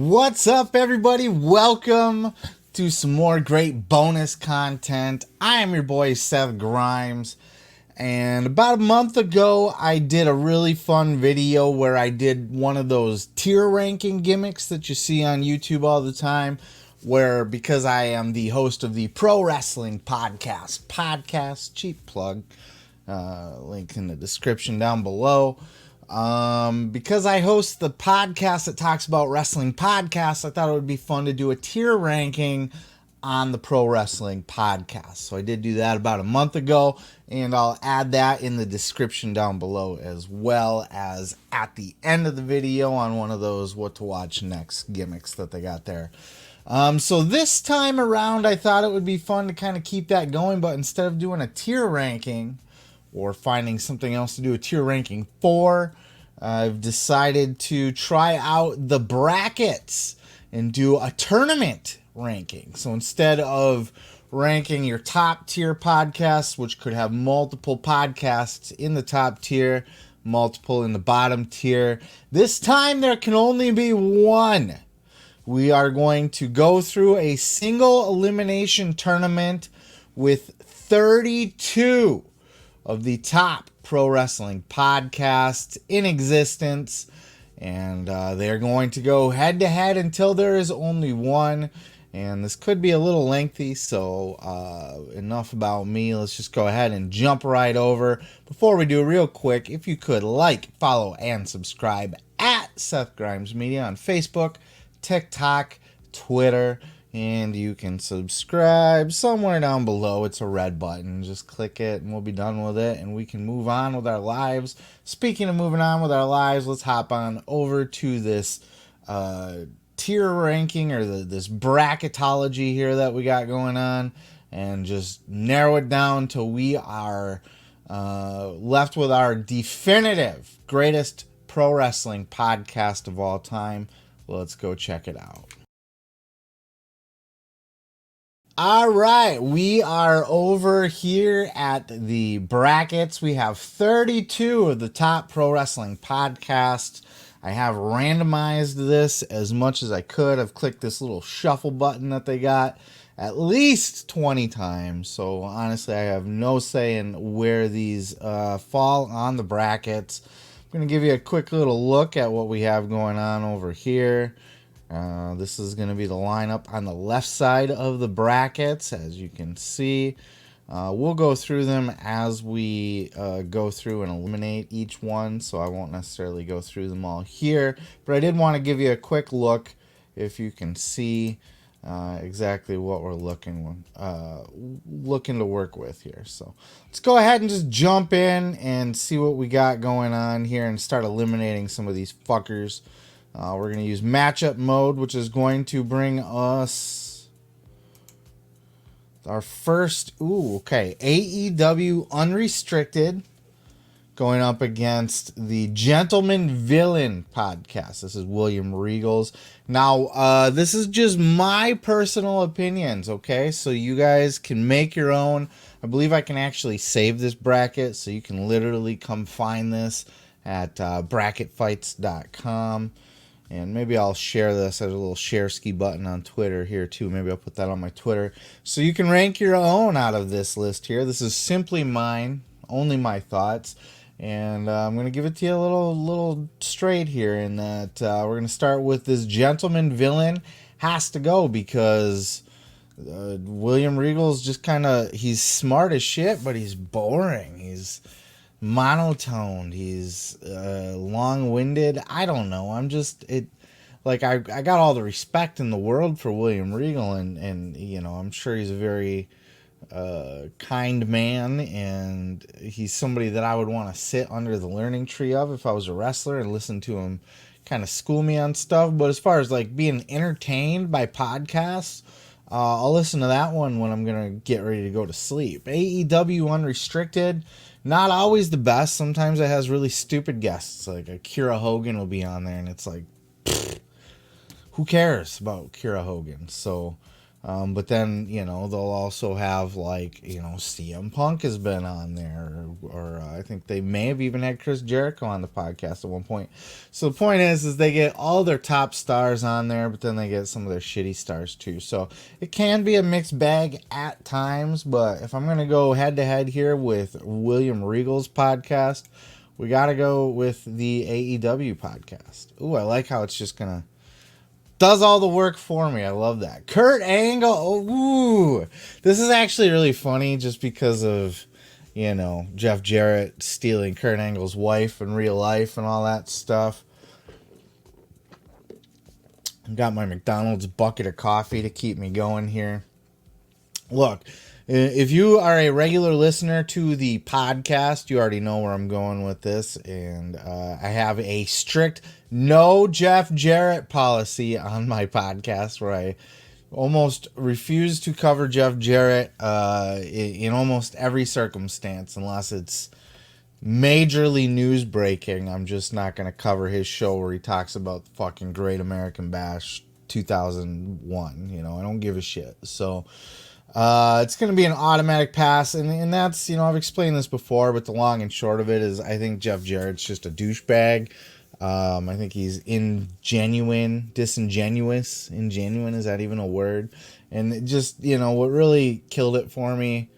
What's up, everybody? Welcome to some more great bonus content. I am your boy, Seth Grimes. And about a month ago, I did a really fun video where I did one of those tier ranking gimmicks that you see on YouTube all the time, where because I am the host of the Pro Wrestling Podcast, cheap plug, link in the description down below. Because I host the podcast that talks about wrestling podcasts, I thought it would be fun to do a tier ranking on the Pro Wrestling Podcast. So I did do that about a month ago, and I'll add that in the description down below, as well as at the end of the video on one of those what to watch next gimmicks that they got there. So this time around, I thought it would be fun to kind of keep that going, but instead of doing a tier ranking or finding something else to do a tier ranking for, I've decided to try out the brackets and do a tournament ranking. So instead of ranking your top tier podcasts, which could have multiple podcasts in the top tier, multiple in the bottom tier, this time there can only be one. We are going to go through a single elimination tournament with 32 of the top pro wrestling podcasts in existence, and they're going to go head to head until there is only one. And this could be a little lengthy, so enough about me. Let's just go ahead and jump right over. Before we do, real quick, if you could like, follow, and subscribe at Seth Grimes Media on Facebook, TikTok, Twitter, and you can subscribe somewhere down below. It's a red button. Just click it and we'll be done with it and we can move on with our lives. Speaking of moving on with our lives, let's hop on over to this tier ranking, or this bracketology here that we got going on, and just narrow it down till we are left with our definitive greatest pro wrestling podcast of all time. Let's go check it out. All right, we are over here at the brackets. We have 32 of the top pro wrestling podcasts. I have randomized this as much as I could. I've clicked this little shuffle button that they got at least 20 times. So honestly, I have no say in where these fall on the brackets. I'm going to give you a quick little look at what we have going on over here. This is going to be the lineup on the left side of the brackets, as you can see. We'll go through them as we go through and eliminate each one, so I won't necessarily go through them all here. But I did want to give you a quick look, if you can see exactly what we're looking to work with here. So let's go ahead and just jump in and see what we got going on here and start eliminating some of these fuckers. We're going to use matchup mode, which is going to bring us our first, AEW Unrestricted going up against the Gentleman Villain podcast. This is William Regal's. Now, this is just my personal opinions, okay? So you guys can make your own. I believe I can actually save this bracket, so you can literally come find this at bracketfights.com. And maybe I'll share this as a little share ski button on Twitter here too. Maybe I'll put that on my Twitter. So you can rank your own out of this list here. This is simply mine, only my thoughts. And I'm going to give it to you a little straight here in that we're going to start with this Gentleman Villain. Has to go because William Regal's just kind of, he's smart as shit, but he's boring. He's monotoned, he's long-winded. I don't know, I'm just I got all the respect in the world for William Regal, and you know, I'm sure he's a very kind man, and he's somebody that I would want to sit under the learning tree of if I was a wrestler and listen to him kind of school me on stuff. But as far as like being entertained by podcasts, I'll listen to that one when I'm gonna get ready to go to sleep. AEW Unrestricted, not always the best. Sometimes it has really stupid guests, like Kira Hogan will be on there, and it's like, who cares about Kira Hogan? So But then, they'll also have, like, CM Punk has been on there. Or I think they may have even had Chris Jericho on the podcast at one point. So the point is they get all their top stars on there, but then they get some of their shitty stars too. So it can be a mixed bag at times. But if I'm going to go head-to-head here with William Regal's podcast, we got to go with the AEW podcast. Ooh, I like how it's just going to does all the work for me. I love that. Kurt Angle. Oh, ooh. This is actually really funny just because of, Jeff Jarrett stealing Kurt Angle's wife in real life and all that stuff. Got my McDonald's bucket of coffee to keep me going here. Look, if you are a regular listener to the podcast, you already know where I'm going with this. And I have a strict no Jeff Jarrett policy on my podcast where I almost refuse to cover Jeff Jarrett in almost every circumstance unless it's majorly news breaking. I'm just not going to cover his show where he talks about the fucking Great American Bash 2001. I don't give a shit. So it's going to be an automatic pass, and that's, I've explained this before, but the long and short of it is I think Jeff Jarrett's just a douchebag. I think he's disingenuous. Ingenuine, is that even a word? And it just, what really killed it for me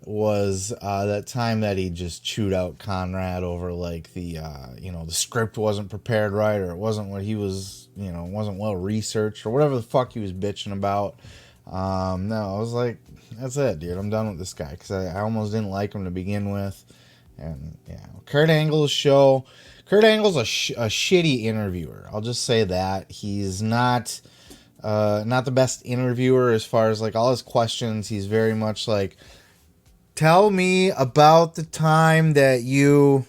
was that time that he just chewed out Conrad over, like, the script wasn't prepared right, or it wasn't what he was, wasn't well researched, or whatever the fuck he was bitching about. No, I was like, that's it, dude. I'm done with this guy, because I almost didn't like him to begin with. And, Kurt Angle's show. Kurt Angle's a shitty interviewer. I'll just say that. He's not the best interviewer as far as, like, all his questions. He's very much like, tell me about the time that you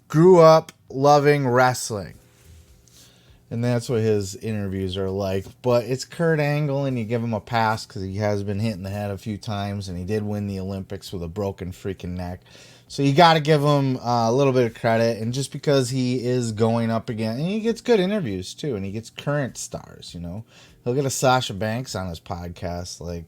grew up loving wrestling. And that's what his interviews are like. But it's Kurt Angle, and you give him a pass because he has been hit in the head a few times, and he did win the Olympics with a broken freaking neck. So you got to give him a little bit of credit. And just because he is going up again, and he gets good interviews too, and he gets current stars, He'll get a Sasha Banks on his podcast, like,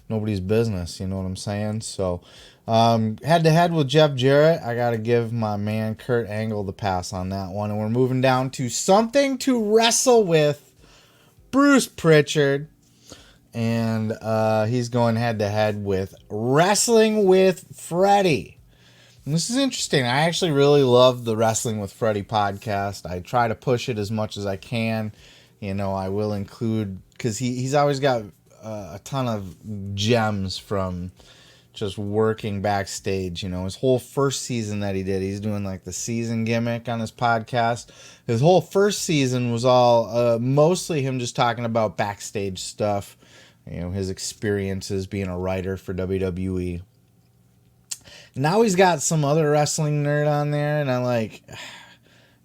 nobody's business, you know what I'm saying? So, head-to-head with Jeff Jarrett, I got to give my man Kurt Angle the pass on that one. And we're moving down to something to wrestle with Bruce Pritchard. And he's going head-to-head with Wrestling with Freddie. And this is interesting. I actually really love the Wrestling with Freddie podcast. I try to push it as much as I can. I will include, because he's always got a ton of gems from just working backstage. His whole first season that he did, he's doing like the season gimmick on his podcast. His whole first season was all mostly him just talking about backstage stuff, his experiences being a writer for WWE. Now he's got some other wrestling nerd on there, and I like,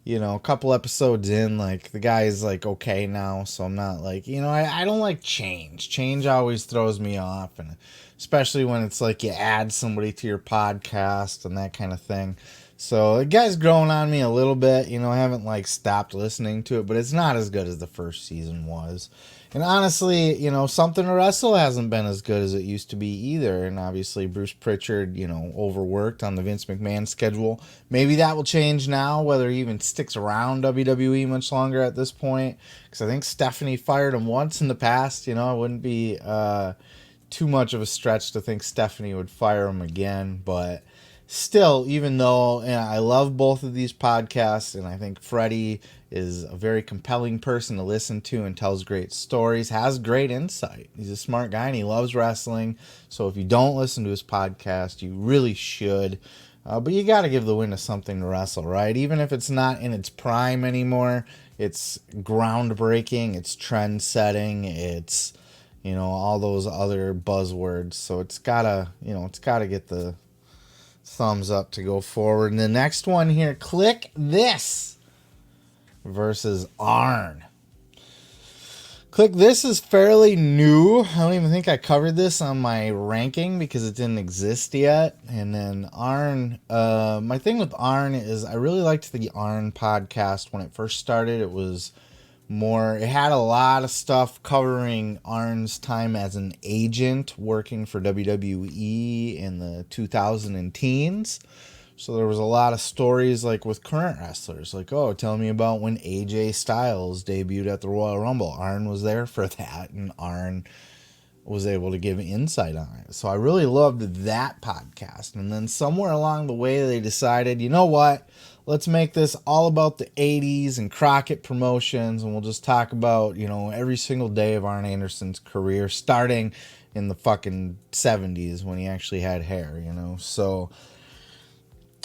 a couple episodes in, like, the guy is, like, okay now, so I'm not, like, I don't like change. Change always throws me off, and especially when it's, like, you add somebody to your podcast and that kind of thing. So the guy's growing on me a little bit, I haven't, like, stopped listening to it, but it's not as good as the first season was. And honestly, Something to Wrestle hasn't been as good as it used to be either. And obviously Bruce Pritchard, overworked on the Vince McMahon schedule. Maybe that will change now, whether he even sticks around WWE much longer at this point. Because I think Stephanie fired him once in the past. It wouldn't be too much of a stretch to think Stephanie would fire him again. But still, even though I love both of these podcasts, and I think Freddie is a very compelling person to listen to and tells great stories, has great insight. He's a smart guy and he loves wrestling. So if you don't listen to his podcast, you really should. But you got to give the win to Something to Wrestle, right? Even if it's not in its prime anymore, it's groundbreaking, it's trend setting, it's, all those other buzzwords. So it's gotta get the thumbs up to go forward. And the next one here, Kliq This versus Arn. Kliq This is fairly new. I don't even think I covered this on my ranking because it didn't exist yet. And then Arn, my thing with Arn is I really liked the Arn podcast when it first started. It was It had a lot of stuff covering Arn's time as an agent working for WWE in the 2000 teens. So there was a lot of stories like with current wrestlers, like, oh, tell me about when AJ Styles debuted at the Royal Rumble. Arn was there for that, and Arn was able to give insight on it. So I really loved that podcast. And then somewhere along the way, they decided, you know what? Let's make this all about the 80s and Crockett Promotions, and we'll just talk about, every single day of Arn Anderson's career, starting in the fucking 70s when he actually had hair, So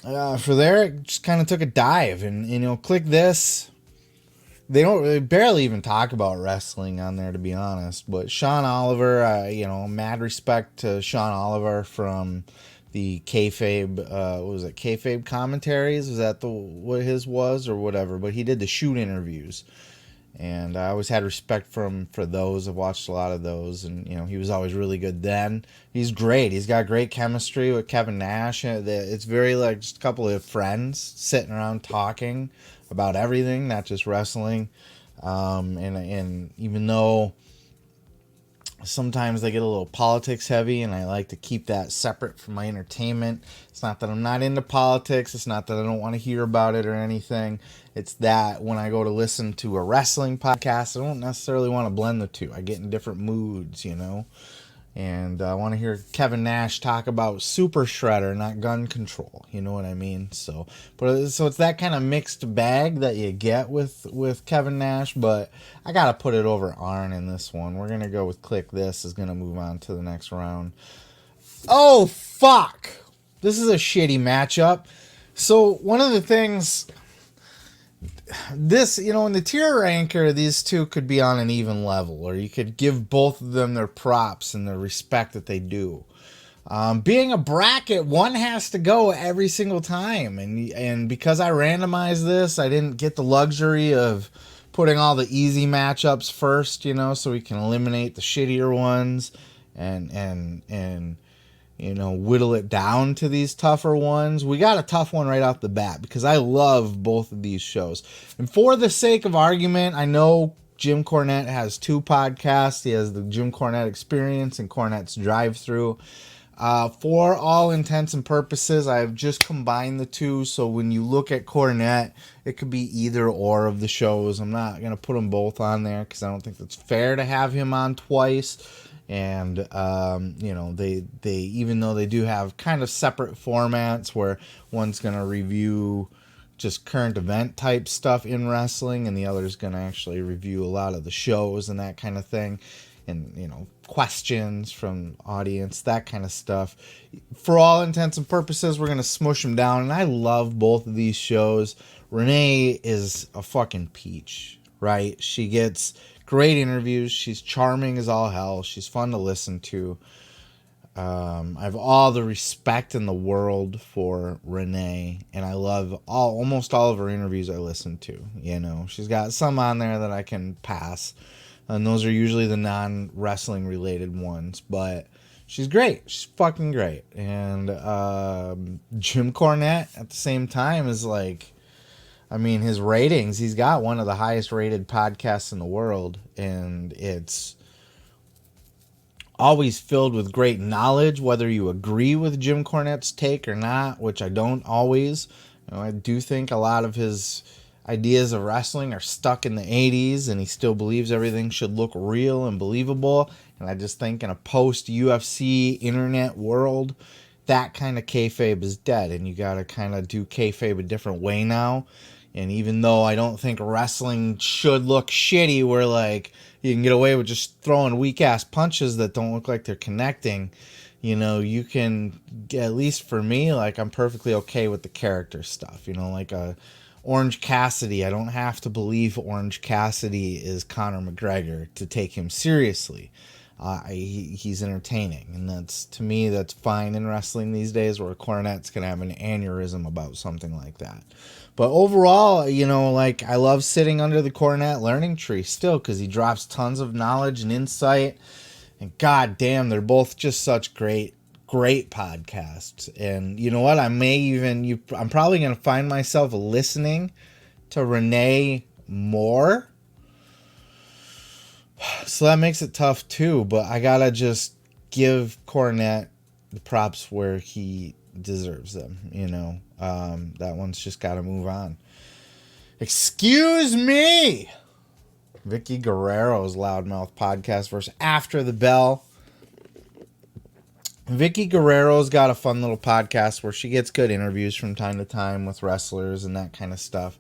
for there, it just kind of took a dive. And, Kliq this. They barely even talk about wrestling on there, to be honest. But Sean Oliver, mad respect to Sean Oliver from the kayfabe, what was it, kayfabe commentaries? Was that what his was or whatever? But he did the shoot interviews. And I always had respect for those. I've watched a lot of those. And, he was always really good then. He's great. He's got great chemistry with Kevin Nash. It's very like just a couple of friends sitting around talking about everything, not just wrestling. And even though sometimes they get a little politics heavy, and I like to keep that separate from my entertainment. It's not that I'm not into politics. It's not that I don't want to hear about it or anything. It's that when I go to listen to a wrestling podcast, I don't necessarily want to blend the two. I get in different moods, And I want to hear Kevin Nash talk about Super Shredder, not gun control. You know what I mean? So it's that kind of mixed bag that you get with Kevin Nash. But I got to put it over Arn in this one. We're going to go with Kliq. This is going to move on to the next round. Oh, fuck. This is a shitty matchup. So one of the things... This, in the tier ranker, these two could be on an even level, or you could give both of them their props and the respect that they do. Being a bracket, one has to go every single time, and because I randomized this, I didn't get the luxury of putting all the easy matchups first, so we can eliminate the shittier ones and whittle it down to these tougher ones. We got a tough one right off the bat because I love both of these shows. And for the sake of argument, I know Jim Cornette has two podcasts. He has the Jim Cornette Experience and Cornette's Drive-Thru. For all intents and purposes, I've just combined the two. So when you look at Cornette, it could be either or of the shows. I'm not going to put them both on there because I don't think it's fair to have him on twice. And, they even though they do have kind of separate formats where one's going to review just current event type stuff in wrestling and the other's going to actually review a lot of the shows and that kind of thing. And, questions from audience, that kind of stuff. For all intents and purposes, we're going to smush them down. And I love both of these shows. Renee is a fucking peach, right? She gets great interviews. She's charming as all hell. She's fun to listen to. I have all the respect in the world for Renee, and I love almost all of her interviews I listen to. She's got some on there that I can pass, and those are usually the non-wrestling related ones, but she's great. She's fucking great. And Jim Cornette at the same time is like, his ratings, he's got one of the highest rated podcasts in the world, and it's always filled with great knowledge, whether you agree with Jim Cornette's take or not, which I don't always. I do think a lot of his ideas of wrestling are stuck in the 80s, and he still believes everything should look real and believable. And I just think in a post-UFC internet world, that kind of kayfabe is dead, and you got to kind of do kayfabe a different way now. And even though I don't think wrestling should look shitty, where like you can get away with just throwing weak ass punches that don't look like they're connecting, you can, at least for me, like I'm perfectly okay with the character stuff. Like Orange Cassidy, I don't have to believe Orange Cassidy is Conor McGregor to take him seriously. He's entertaining, and to me that's fine in wrestling these days, where Cornette's gonna have an aneurysm about something like that. But overall, I love sitting under the Cornette learning tree still, because he drops tons of knowledge and insight, and god damn, they're both just such great podcasts. And you know what, I'm probably gonna find myself listening to Renee more So that makes it tough too, but I gotta just give Cornette the props where he deserves them, that one's just gotta move on. Excuse me! Vicky Guerrero's Loudmouth Podcast versus After the Bell. Vicky Guerrero's got a fun little podcast where she gets good interviews from time to time with wrestlers and that kind of stuff.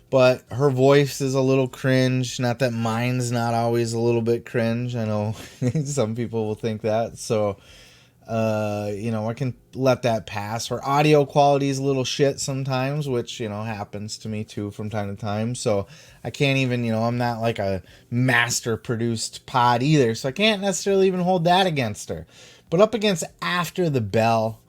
But her voice is a little cringe. Not that mine's not always a little bit cringe. I know some people will think that. So, I can let that pass. Her audio quality is a little shit sometimes, which, happens to me too from time to time. So I can't even, I'm not like a master produced pod either. So I can't necessarily even hold that against her. But up against After the Bell,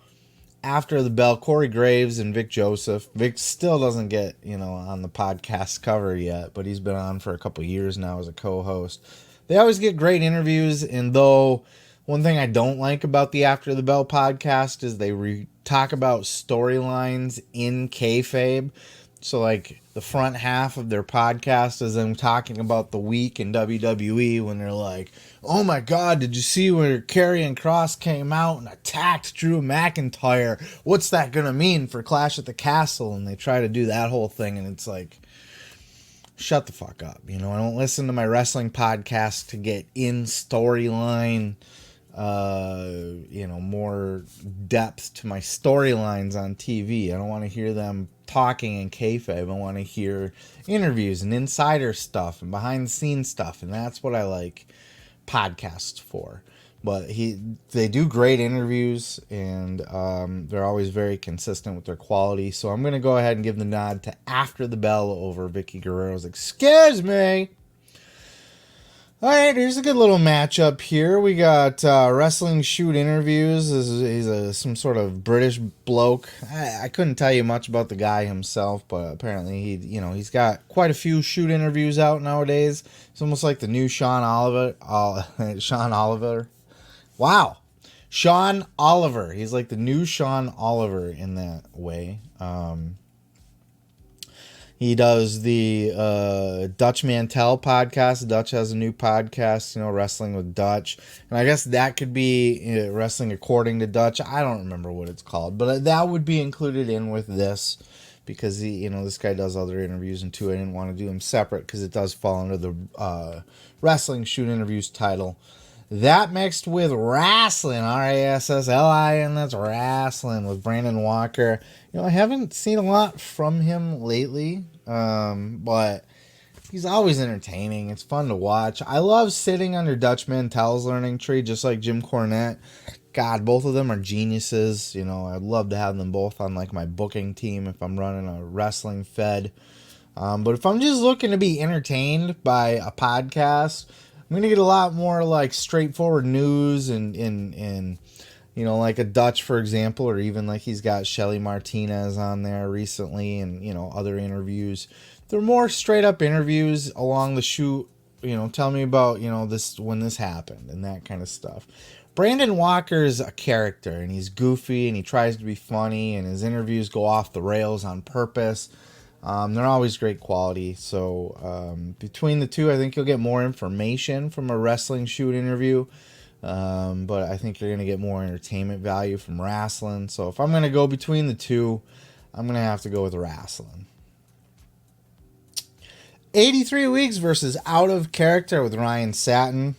Corey Graves and Vic Joseph. Vic still doesn't get, on the podcast cover yet, but he's been on for a couple years now as a co-host. They always get great interviews, and though one thing I don't like about the After the Bell podcast is they talk about storylines in kayfabe. So, like, the front half of their podcast is them talking about the week in WWE when they're like, oh my God, did you see where Karrion Kross came out and attacked Drew McIntyre? What's that going to mean for Clash at the Castle? And they try to do that whole thing, and it's like, shut the fuck up. I don't listen to my wrestling podcast to get in storyline, more depth to my storylines on TV. I don't want to hear them talking in kayfabe. I want to hear interviews and insider stuff and behind the scenes stuff, and that's what I like podcasts for. But they do great interviews, and they're always very consistent with their quality. So I'm going to go ahead and give the nod to After the Bell over Vicky Guerrero's Excuse Me. All right, here's a good little matchup here. We got Wrestling Shoot Interviews. He's some sort of British bloke. I couldn't tell you much about the guy himself, but apparently he's got quite a few shoot interviews out nowadays. It's almost like the new Sean Oliver. Sean Oliver. Wow. Sean Oliver. He's like the new Sean Oliver in that way. He does the Dutch Mantel podcast. Dutch has a new podcast, Wrestling with Dutch. And I guess that could be Wrestling According to Dutch. I don't remember what it's called. But that would be included in with this because, this guy does other interviews and too. I didn't want to do them separate because it does fall under the Wrestling Shoot Interviews title. That mixed with Wrestling, R-A-S-S-L-I-N, that's Wrestling with Brandon Walker. I haven't seen a lot from him lately, but he's always entertaining. It's fun to watch. I love sitting under Dutch Mantel's learning tree, just like Jim Cornette. God, both of them are geniuses. I'd love to have them both on like my booking team if I'm running a wrestling fed. But if I'm just looking to be entertained by a podcast, I'm going to get a lot more like straightforward news and like a Dutch, for example, or even like he's got Shelly Martinez on there recently and, other interviews. They're more straight up interviews along the shoot, tell me about, this, when this happened and that kind of stuff. Brandon Walker's a character and he's goofy and he tries to be funny and his interviews go off the rails on purpose. They're always great quality. So between the two, I think you'll get more information from a Wrestling Shoot interview. But I think you're going to get more entertainment value from Wrestling. So if I'm going to go between the two, I'm going to have to go with Wrestling. 83 Weeks versus Out of Character with Ryan Satin.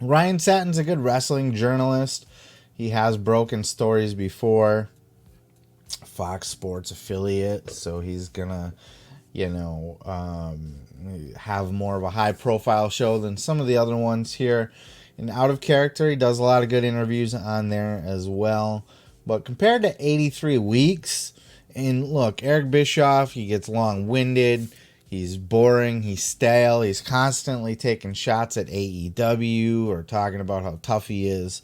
Ryan Satin's a good wrestling journalist. He has broken stories before. Fox Sports affiliate, so he's gonna, have more of a high-profile show than some of the other ones here. And Out of Character, he does a lot of good interviews on there as well. But compared to 83 Weeks, and look, Eric Bischoff, he gets long-winded, he's boring, he's stale, he's constantly taking shots at AEW or talking about how tough he is.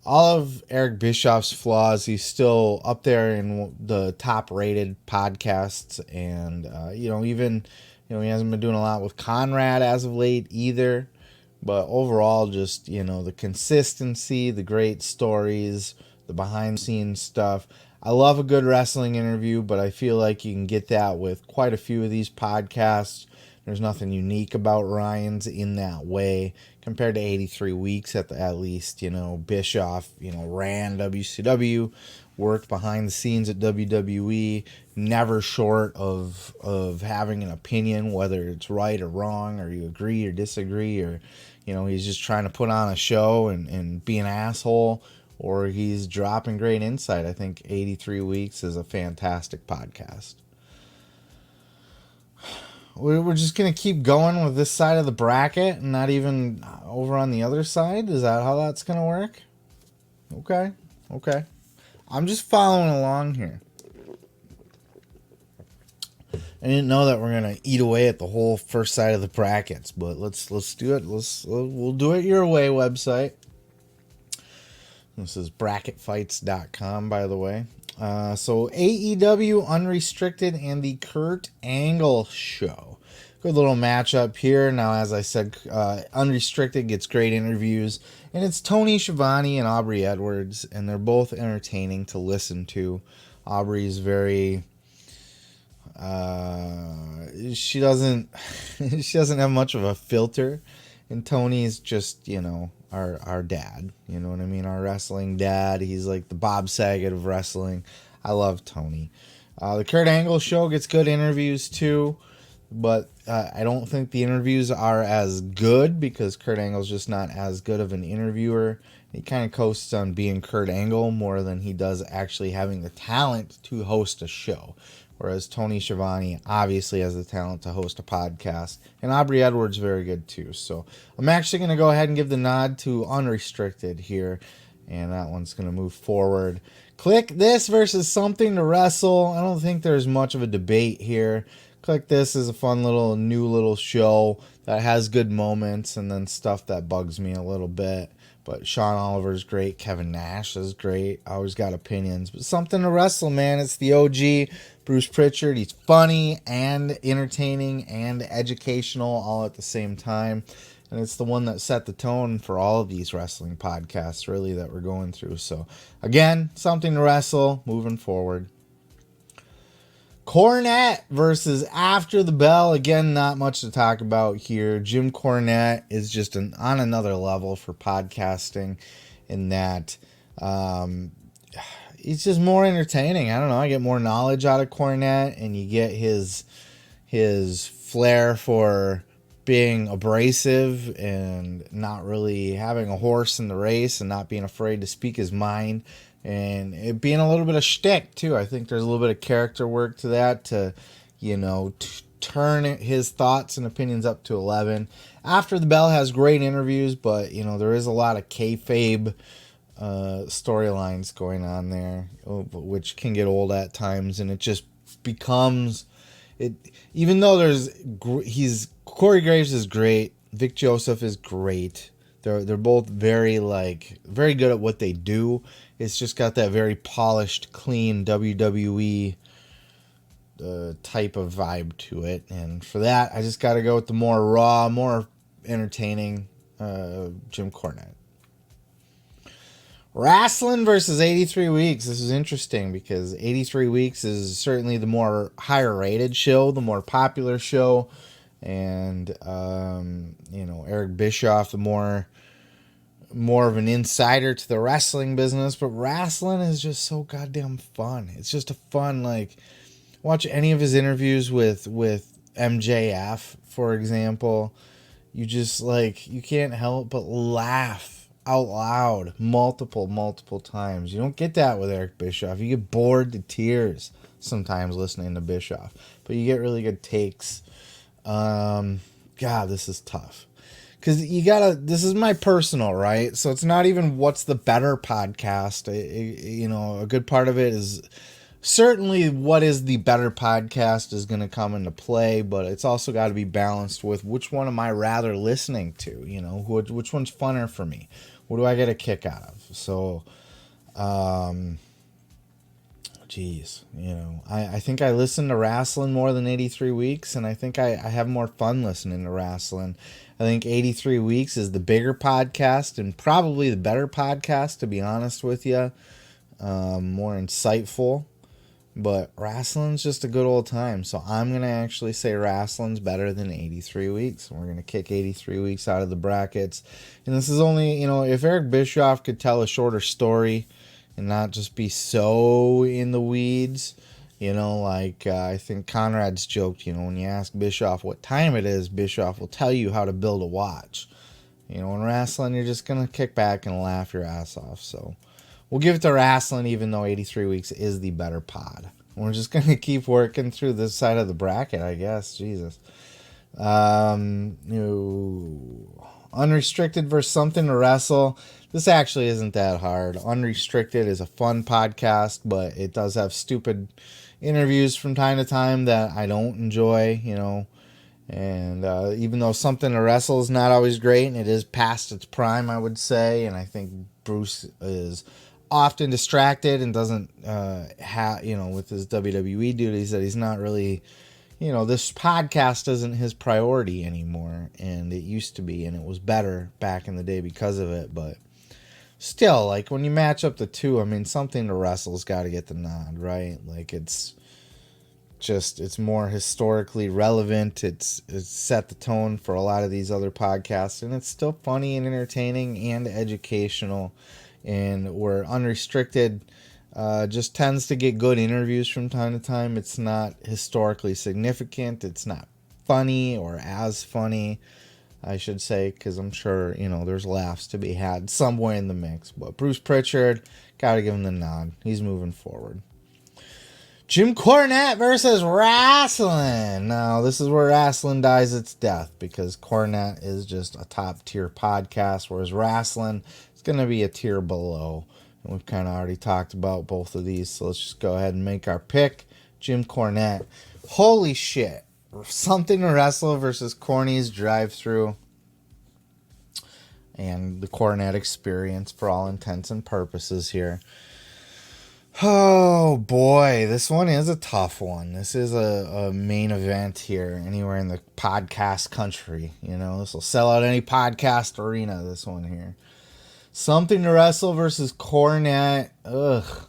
All of Eric Bischoff's flaws, he's still up there in the top-rated podcasts, and he hasn't been doing a lot with Conrad as of late either. But overall, just the consistency, the great stories, the behind-the-scenes stuff. I love a good wrestling interview, but I feel like you can get that with quite a few of these podcasts. There's nothing unique about Ryan's in that way compared to 83 weeks at least. Bischoff, ran WCW, worked behind the scenes at WWE, never short of having an opinion, whether it's right or wrong, or you agree or disagree, or he's just trying to put on a show and be an asshole, or he's dropping great insight. I think 83 Weeks is a fantastic podcast. We're just going to keep going with this side of the bracket and not even over on the other side? Is that how that's going to work? Okay. I'm just following along here. I didn't know that we're going to eat away at the whole first side of the brackets, but let's do it. We'll do it your way website. This is bracketfights.com, by the way. So AEW Unrestricted and the Kurt Angle Show. Good little matchup here. Now, as I said, Unrestricted gets great interviews, and it's Tony Schiavone and Aubrey Edwards, and they're both entertaining to listen to. Aubrey's very... she doesn't have much of a filter, and Tony's just, our dad, you know what I mean? Our wrestling dad. He's like the Bob Saget of wrestling. I love Tony. The Kurt Angle Show gets good interviews too, but I don't think the interviews are as good because Kurt Angle's just not as good of an interviewer. He kind of coasts on being Kurt Angle more than he does actually having the talent to host a show. Whereas Tony Schiavone obviously has the talent to host a podcast. And Aubrey Edwards very good too. So I'm actually going to go ahead and give the nod to Unrestricted here. And that one's going to move forward. Kliq This versus Something to Wrestle. I don't think there's much of a debate here. Kliq This is a fun new little show that has good moments and then stuff that bugs me a little bit. But Sean Oliver's great. Kevin Nash is great. I always got opinions. But Something to Wrestle, man. It's the OG. Bruce Pritchard. He's funny and entertaining and educational all at the same time. And it's the one that set the tone for all of these wrestling podcasts, really, that we're going through. So, again, Something to Wrestle moving forward. Cornette versus After the Bell. Again, not much to talk about here. Jim Cornette is just on another level for podcasting in that he's just more entertaining. I don't know. I get more knowledge out of Cornette, and you get his flair for being abrasive and not really having a horse in the race and not being afraid to speak his mind. And it being a little bit of shtick, too. I think there's a little bit of character work to that to, turn his thoughts and opinions up to 11. After the Bell has great interviews, but, there is a lot of kayfabe storylines going on there, which can get old at times. And it just becomes... even though Corey Graves is great, Vic Joseph is great. They're both very good at what they do. It's just got that very polished, clean WWE type of vibe to it. And for that, I just got to go with the more raw, more entertaining Jim Cornette. Wrestling versus 83 Weeks. This is interesting because 83 Weeks is certainly the more higher rated show, the more popular show. And, Eric Bischoff, the more of an insider to the wrestling business. But wrestling is just so goddamn fun. It's just a fun, watch any of his interviews with MJF, for example. You just, you can't help but laugh out loud multiple times. You don't get that with Eric Bischoff. You get bored to tears sometimes listening to Bischoff. But you get really good takes. God, this is tough. Because this is my personal, right? So it's not even what's the better podcast. A good part of it is certainly what is the better podcast is going to come into play, but it's also got to be balanced with which one am I rather listening to? Which one's funner for me? What do I get a kick out of? So, I think I listen to wrestling more than 83 Weeks, and I think I have more fun listening to wrestling. I think 83 Weeks is the bigger podcast and probably the better podcast, to be honest with you. More insightful. But wrestling's just a good old time. So I'm going to actually say wrestling's better than 83 weeks. We're going to kick 83 weeks out of the brackets. And this is only, if Eric Bischoff could tell a shorter story and not just be so in the weeds, I think Conrad's joked, when you ask Bischoff what time it is, Bischoff will tell you how to build a watch. In wrestling, you're just going to kick back and laugh your ass off. So we'll give it to wrestling, even though 83 weeks is the better pod. We're just going to keep working through this side of the bracket, I guess. Jesus. Unrestricted versus Something to Wrestle. This actually isn't that hard. Unrestricted is a fun podcast, but it does have stupid interviews from time to time that I don't enjoy, And even though Something to Wrestle is not always great, and it is past its prime, I would say, and I think Bruce is often distracted and doesn't have, with his WWE duties, that he's not really, this podcast isn't his priority anymore, and it used to be, and it was better back in the day because of it, but still, like, when you match up the two, I mean, Something to Wrestle's got to get the nod, right? Like, it's more historically relevant. It's set the tone for a lot of these other podcasts, and it's still funny and entertaining and educational. And where Unrestricted just tends to get good interviews from time to time. It's not historically significant. It's not funny or as funny, I should say, because I'm sure, there's laughs to be had somewhere in the mix. But Bruce Pritchard, got to give him the nod. He's moving forward. Jim Cornette versus wrestling. Now, this is where wrestling dies its death, because Cornette is just a top-tier podcast, whereas wrestling is going to be a tier below. And we've kind of already talked about both of these, so let's just go ahead and make our pick. Jim Cornette. Holy shit. Something to Wrestle versus Corny's Drive-Thru. And the Cornette experience for all intents and purposes here. Oh boy, this one is a tough one. This is a main event here anywhere in the podcast country. This will sell out any podcast arena, this one here. Something to Wrestle versus Cornette. Ugh.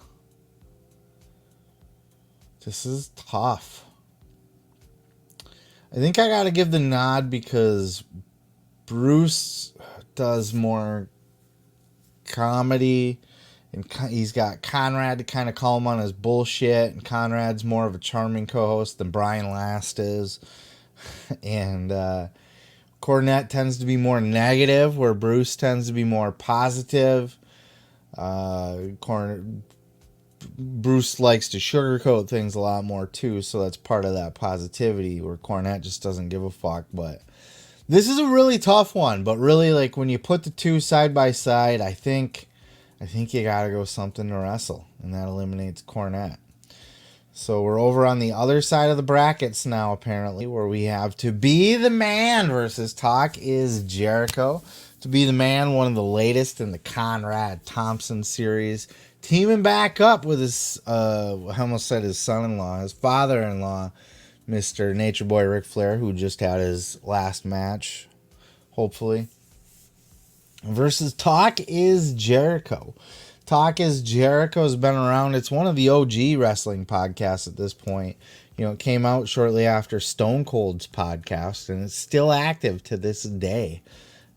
This is tough. I think I gotta give the nod because Bruce does more comedy. And he's got Conrad to kind of call him on his bullshit. And Conrad's more of a charming co-host than Brian Last is. And Cornette tends to be more negative, where Bruce tends to be more positive. Bruce likes to sugarcoat things a lot more, too. So that's part of that positivity, where Cornette just doesn't give a fuck. But this is a really tough one. But really, like, when you put the two side by side, I think you gotta go Something to Wrestle, and that eliminates Cornette. So we're over on the other side of the brackets now, apparently, where we have To Be the Man versus Talk is Jericho. To Be the Man, one of the latest in the Conrad Thompson series, teaming back up with his, I almost said his son-in-law, his father-in-law, Mr. Nature Boy Ric Flair, who just had his last match, hopefully. Versus Talk is Jericho. Talk is Jericho has been around. It's one of the OG wrestling podcasts at this point. It came out shortly after Stone Cold's podcast, and it's still active to this day.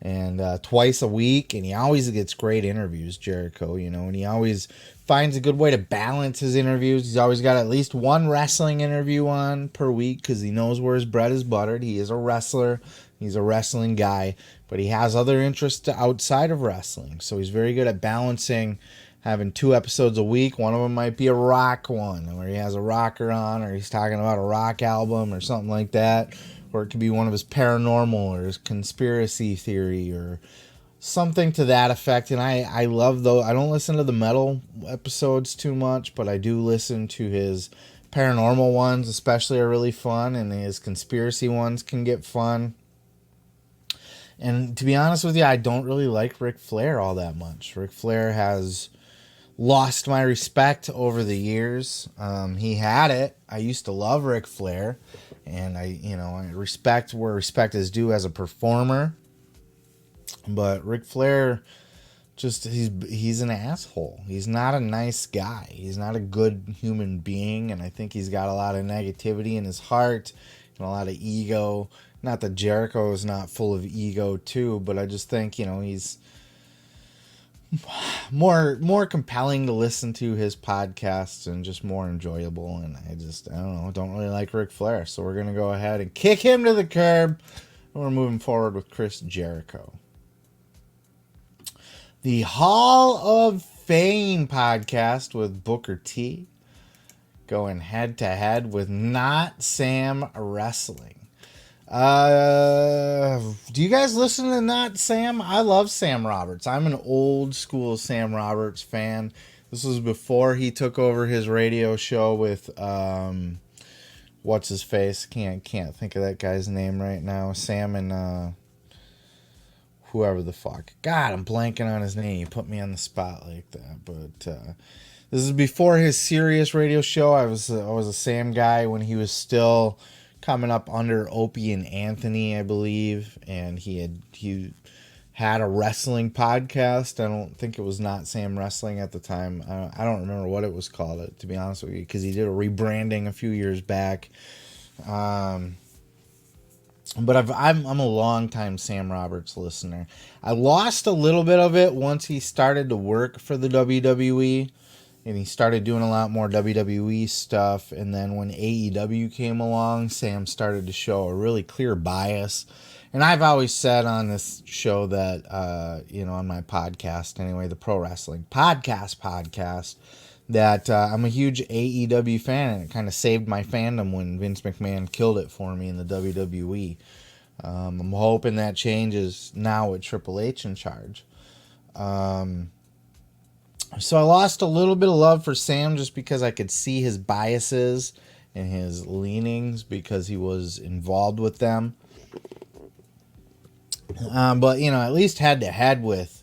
And twice a week, and he always gets great interviews, Jericho, and he always finds a good way to balance his interviews. He's always got at least one wrestling interview on per week because he knows where his bread is buttered. He is a wrestler. He's a wrestling guy, but he has other interests outside of wrestling. So he's very good at balancing, having 2 episodes a week. One of them might be a rock one, where he has a rocker on, or he's talking about a rock album or something like that. Or it could be one of his paranormal or his conspiracy theory or something to that effect. And I love those. I don't listen to the metal episodes too much, but I do listen to his paranormal ones, especially, are really fun, and his conspiracy ones can get fun. And to be honest with you, I don't really like Ric Flair all that much. Ric Flair has lost my respect over the years. He had it. I used to love Ric Flair, and I respect where respect is due as a performer. But Ric Flair he's an asshole. He's not a nice guy. He's not a good human being, and I think he's got a lot of negativity in his heart and a lot of ego. Not that Jericho is not full of ego too, but I just think, he's more compelling to listen to his podcasts and just more enjoyable. And I don't know, don't really like Ric Flair, so we're gonna go ahead and kick him to the curb. And we're moving forward with Chris Jericho. The Hall of Fame podcast with Booker T going head to head with Not Sam Wrestling. Do you guys listen to Not Sam? I love Sam Roberts. I'm an old school Sam Roberts fan. This was before he took over his radio show with what's his face? Can't think of that guy's name right now. Sam and whoever the fuck. God, I'm blanking on his name. You put me on the spot like that. But this is before his Sirius radio show. I was a Sam guy when he was still coming up under Opie and Anthony, I believe, and he had a wrestling podcast. I don't think it was Not Sam Wrestling at the time. I don't remember what it was called, to be honest with you, because he did a rebranding a few years back. But I'm a long-time Sam Roberts listener. I lost a little bit of it once he started to work for the WWE, and he started doing a lot more WWE stuff. And then when AEW came along, Sam started to show a really clear bias. And I've always said on this show that, on my podcast anyway, the Pro Wrestling Podcast, that I'm a huge AEW fan, and it kind of saved my fandom when Vince McMahon killed it for me in the WWE. I'm hoping that changes now with Triple H in charge. So I lost a little bit of love for Sam just because I could see his biases and his leanings because he was involved with them. But, at least head to head with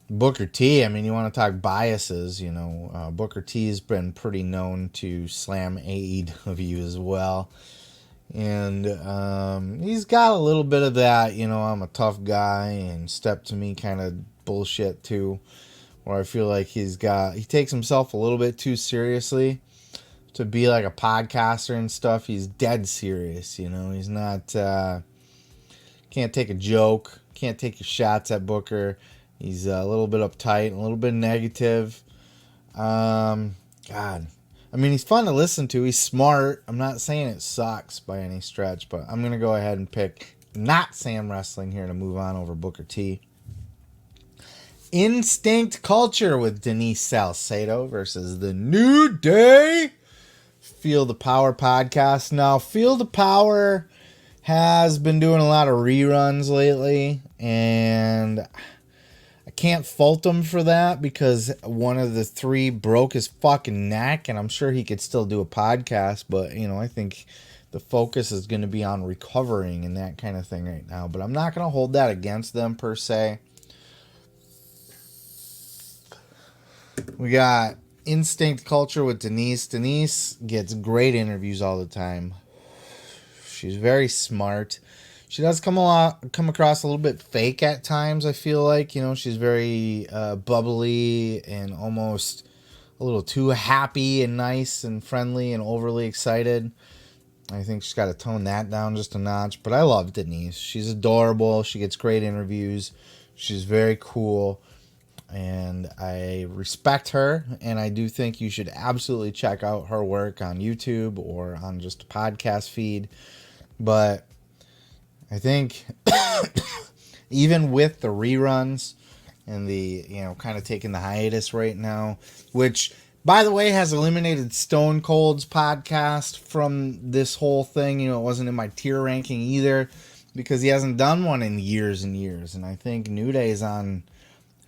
Booker T. I mean, you want to talk biases, Booker T's been pretty known to slam AEW as well. And he's got a little bit of that, I'm a tough guy and step to me kind of bullshit too. Where I feel like he takes himself a little bit too seriously to be like a podcaster and stuff. He's dead serious, he's not, can't take a joke, can't take your shots at Booker. He's a little bit uptight, a little bit negative. God, I mean, he's fun to listen to. He's smart. I'm not saying it sucks by any stretch, but I'm going to go ahead and pick Not Sam Wrestling here to move on over Booker T. Instinct Culture with Denise Salcedo versus The New Day. Feel the Power podcast. Now, Feel the Power has been doing a lot of reruns lately, and I can't fault him for that because one of the three broke his fucking neck, and I'm sure he could still do a podcast, but, I think the focus is going to be on recovering and that kind of thing right now. But I'm not going to hold that against them per se. We got Instinct Culture with Denise. Denise gets great interviews all the time. She's very smart. She does come across a little bit fake at times, I feel like. She's very bubbly and almost a little too happy and nice and friendly and overly excited. I think she's got to tone that down just a notch. But I love Denise. She's adorable. She gets great interviews. She's very cool. And I respect her, and I do think you should absolutely check out her work on YouTube or on just a podcast feed. But I think even with the reruns and the, kind of taking the hiatus right now, which, by the way, has eliminated Stone Cold's podcast from this whole thing. It wasn't in my tier ranking either because he hasn't done one in years and years. And I think New Day is on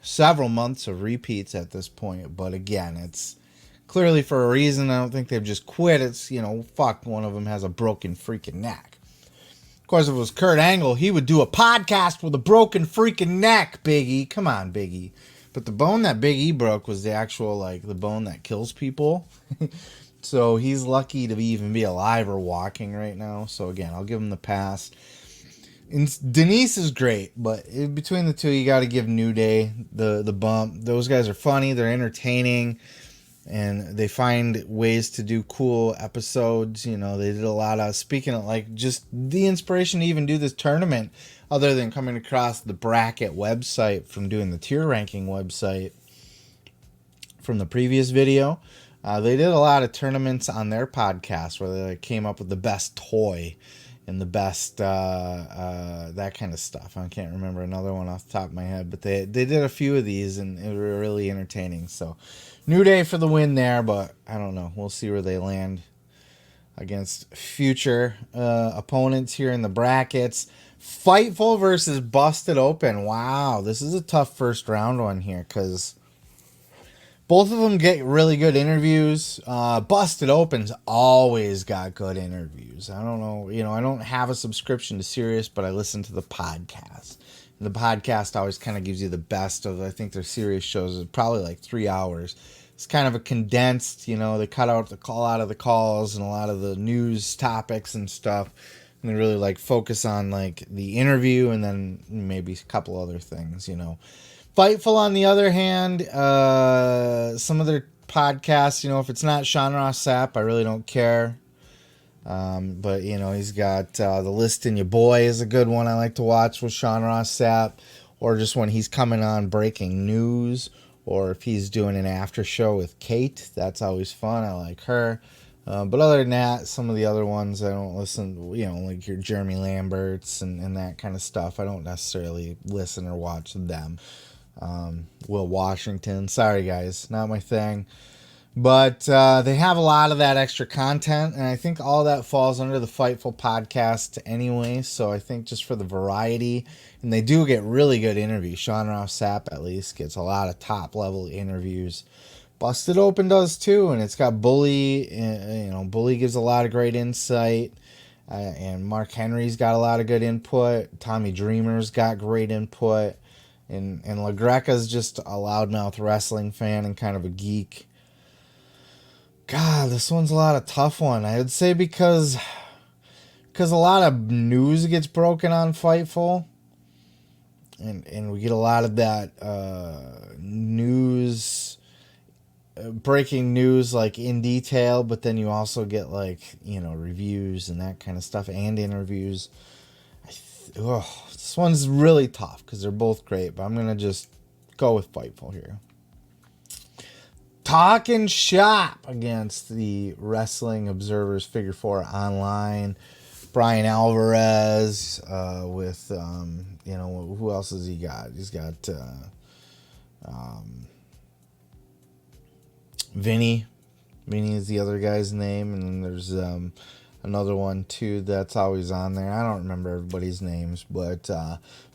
several months of repeats at this point, but again, it's clearly for a reason. I don't think they've just quit. It's, one of them has a broken freaking neck. Of course, if it was Kurt Angle, he would do a podcast with a broken freaking neck, Big E. Come on, Big E. But the bone that Big E broke was the actual, the bone that kills people. So he's lucky to even be alive or walking right now. So again, I'll give him the pass. Denise is great, but between the two, you got to give New Day the bump. Those guys are funny, they're entertaining, and they find ways to do cool episodes. You know, they did a lot of, speaking of like just the inspiration to even do this tournament, other than coming across the bracket website from doing the tier ranking website from the previous video. They did a lot of tournaments on their podcast where they like came up with the best toy and the best that kind of stuff. I can't remember another one off the top of my head, but they did a few of these and it were really entertaining. So New Day for the win there, but I don't know. We'll see where they land against future opponents here in the brackets. Fightful versus Busted Open. Wow, this is a tough first round one here because both of them get really good interviews. Busted Open's always got good interviews. I don't know, I don't have a subscription to Sirius, but I listen to the podcast. And the podcast always kind of gives you the best of, I think their Sirius shows is probably like 3 hours. It's kind of a condensed, they cut out the call out of the calls and a lot of the news topics and stuff. And they really like focus on like the interview and then maybe a couple other things, Fightful, on the other hand, some of their podcasts, if it's not Sean Ross Sapp, I really don't care. But, he's got The List in Your Boy is a good one I like to watch with Sean Ross Sapp. Or just when he's coming on breaking news. Or if he's doing an after show with Kate, that's always fun. I like her. But other than that, some of the other ones I don't listen, like your Jeremy Lamberts and that kind of stuff. I don't necessarily listen or watch them. Will Washington, sorry guys, not my thing, but they have a lot of that extra content, and I think all that falls under the Fightful podcast anyway, so I think just for the variety, and they do get really good interviews. Sean Ross Sapp at least gets a lot of top level interviews. Busted Open does too, and it's got Bully, Bully gives a lot of great insight, and Mark Henry's got a lot of good input. Tommy Dreamer's got great input. And LaGreca's just a loudmouth wrestling fan and kind of a geek. God, this one's a lot of tough one. I would say because a lot of news gets broken on Fightful. And we get a lot of that news, breaking news like in detail. But then you also get like, reviews and that kind of stuff and interviews. This one's really tough because they're both great, but I'm going to just go with Fightful here. Talking shop against the Wrestling Observer's Figure 4 Online. Brian Alvarez with, who else has he got? He's got Vinny. Vinny is the other guy's name, and then there's another one too that's always on there. I don't remember everybody's names, but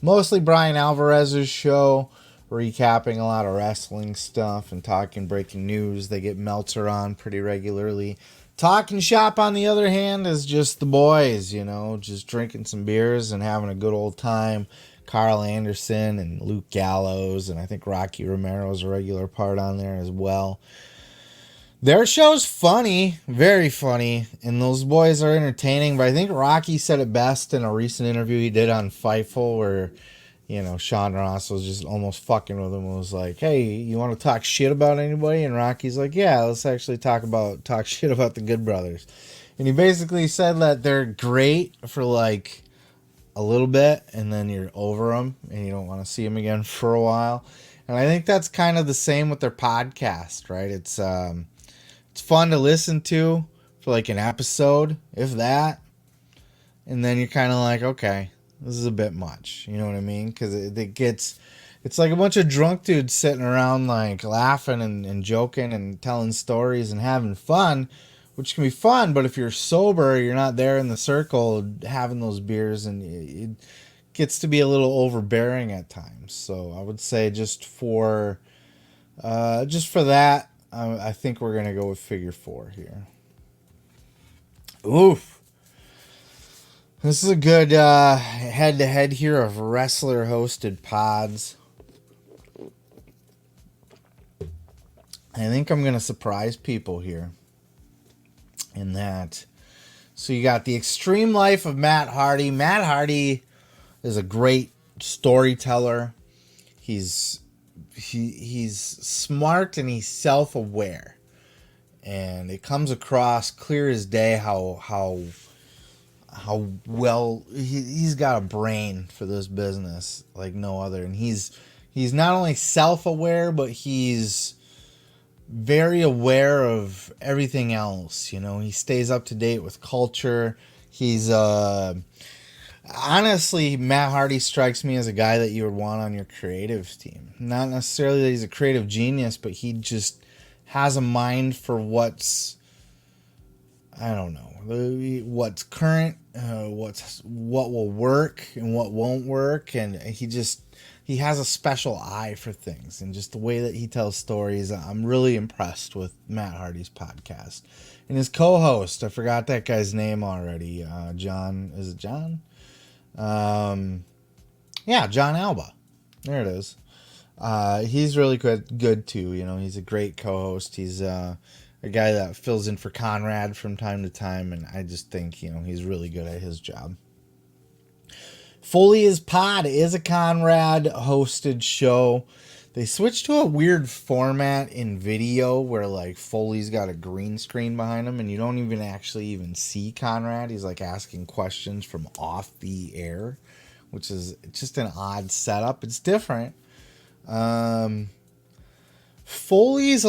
mostly Brian Alvarez's show, recapping a lot of wrestling stuff and talking breaking news. They get Meltzer on pretty regularly. Talking Shop, on the other hand, is just the boys, just drinking some beers and having a good old time. Carl Anderson and Luke Gallows, and I think Rocky Romero's a regular part on there as well. Their show's funny, very funny, and those boys are entertaining, but I think Rocky said it best in a recent interview he did on Fightful where, Sean Ross was just almost fucking with him and was like, hey, you want to talk shit about anybody? And Rocky's like, yeah, let's actually talk shit about the Good Brothers. And he basically said that they're great for like a little bit, and then you're over them, and you don't want to see them again for a while. And I think that's kind of the same with their podcast, right? It's fun to listen to for like an episode, if that. And then you're kind of like, okay, this is a bit much. You know what I mean? Because it's like a bunch of drunk dudes sitting around like laughing and joking and telling stories and having fun, which can be fun. But if you're sober, you're not there in the circle having those beers, and it gets to be a little overbearing at times. So I would say just for that, I think we're going to go with Figure 4 here. Oof. This is a good head-to-head here of wrestler-hosted pods. I think I'm going to surprise people here in that. So you got the Extreme Life of Matt Hardy. Matt Hardy is a great storyteller. He's smart and he's self-aware, and it comes across clear as day how well he's got a brain for this business like no other. And he's not only self-aware, but he's very aware of everything else. You know, he stays up to date with culture. He's honestly, Matt Hardy strikes me as a guy that you would want on your creative team. Not necessarily that he's a creative genius, but he just has a mind for what's, I don't know, what's current, what will work and what won't work. And he has a special eye for things, and just the way that he tells stories. I'm really impressed with Matt Hardy's podcast. And his co-host, I forgot that guy's name already. John, is it John? Yeah, John Alba. There it is. He's really good too. You know, he's a great co-host. He's a guy that fills in for Conrad from time to time, and I just think, you know, he's really good at his job. Foley is Pod is a Conrad hosted show. They switched to a weird format in video where like Foley's got a green screen behind him and you don't even actually see Conrad. He's like asking questions from off the air, which is just an odd setup. It's different. Foley's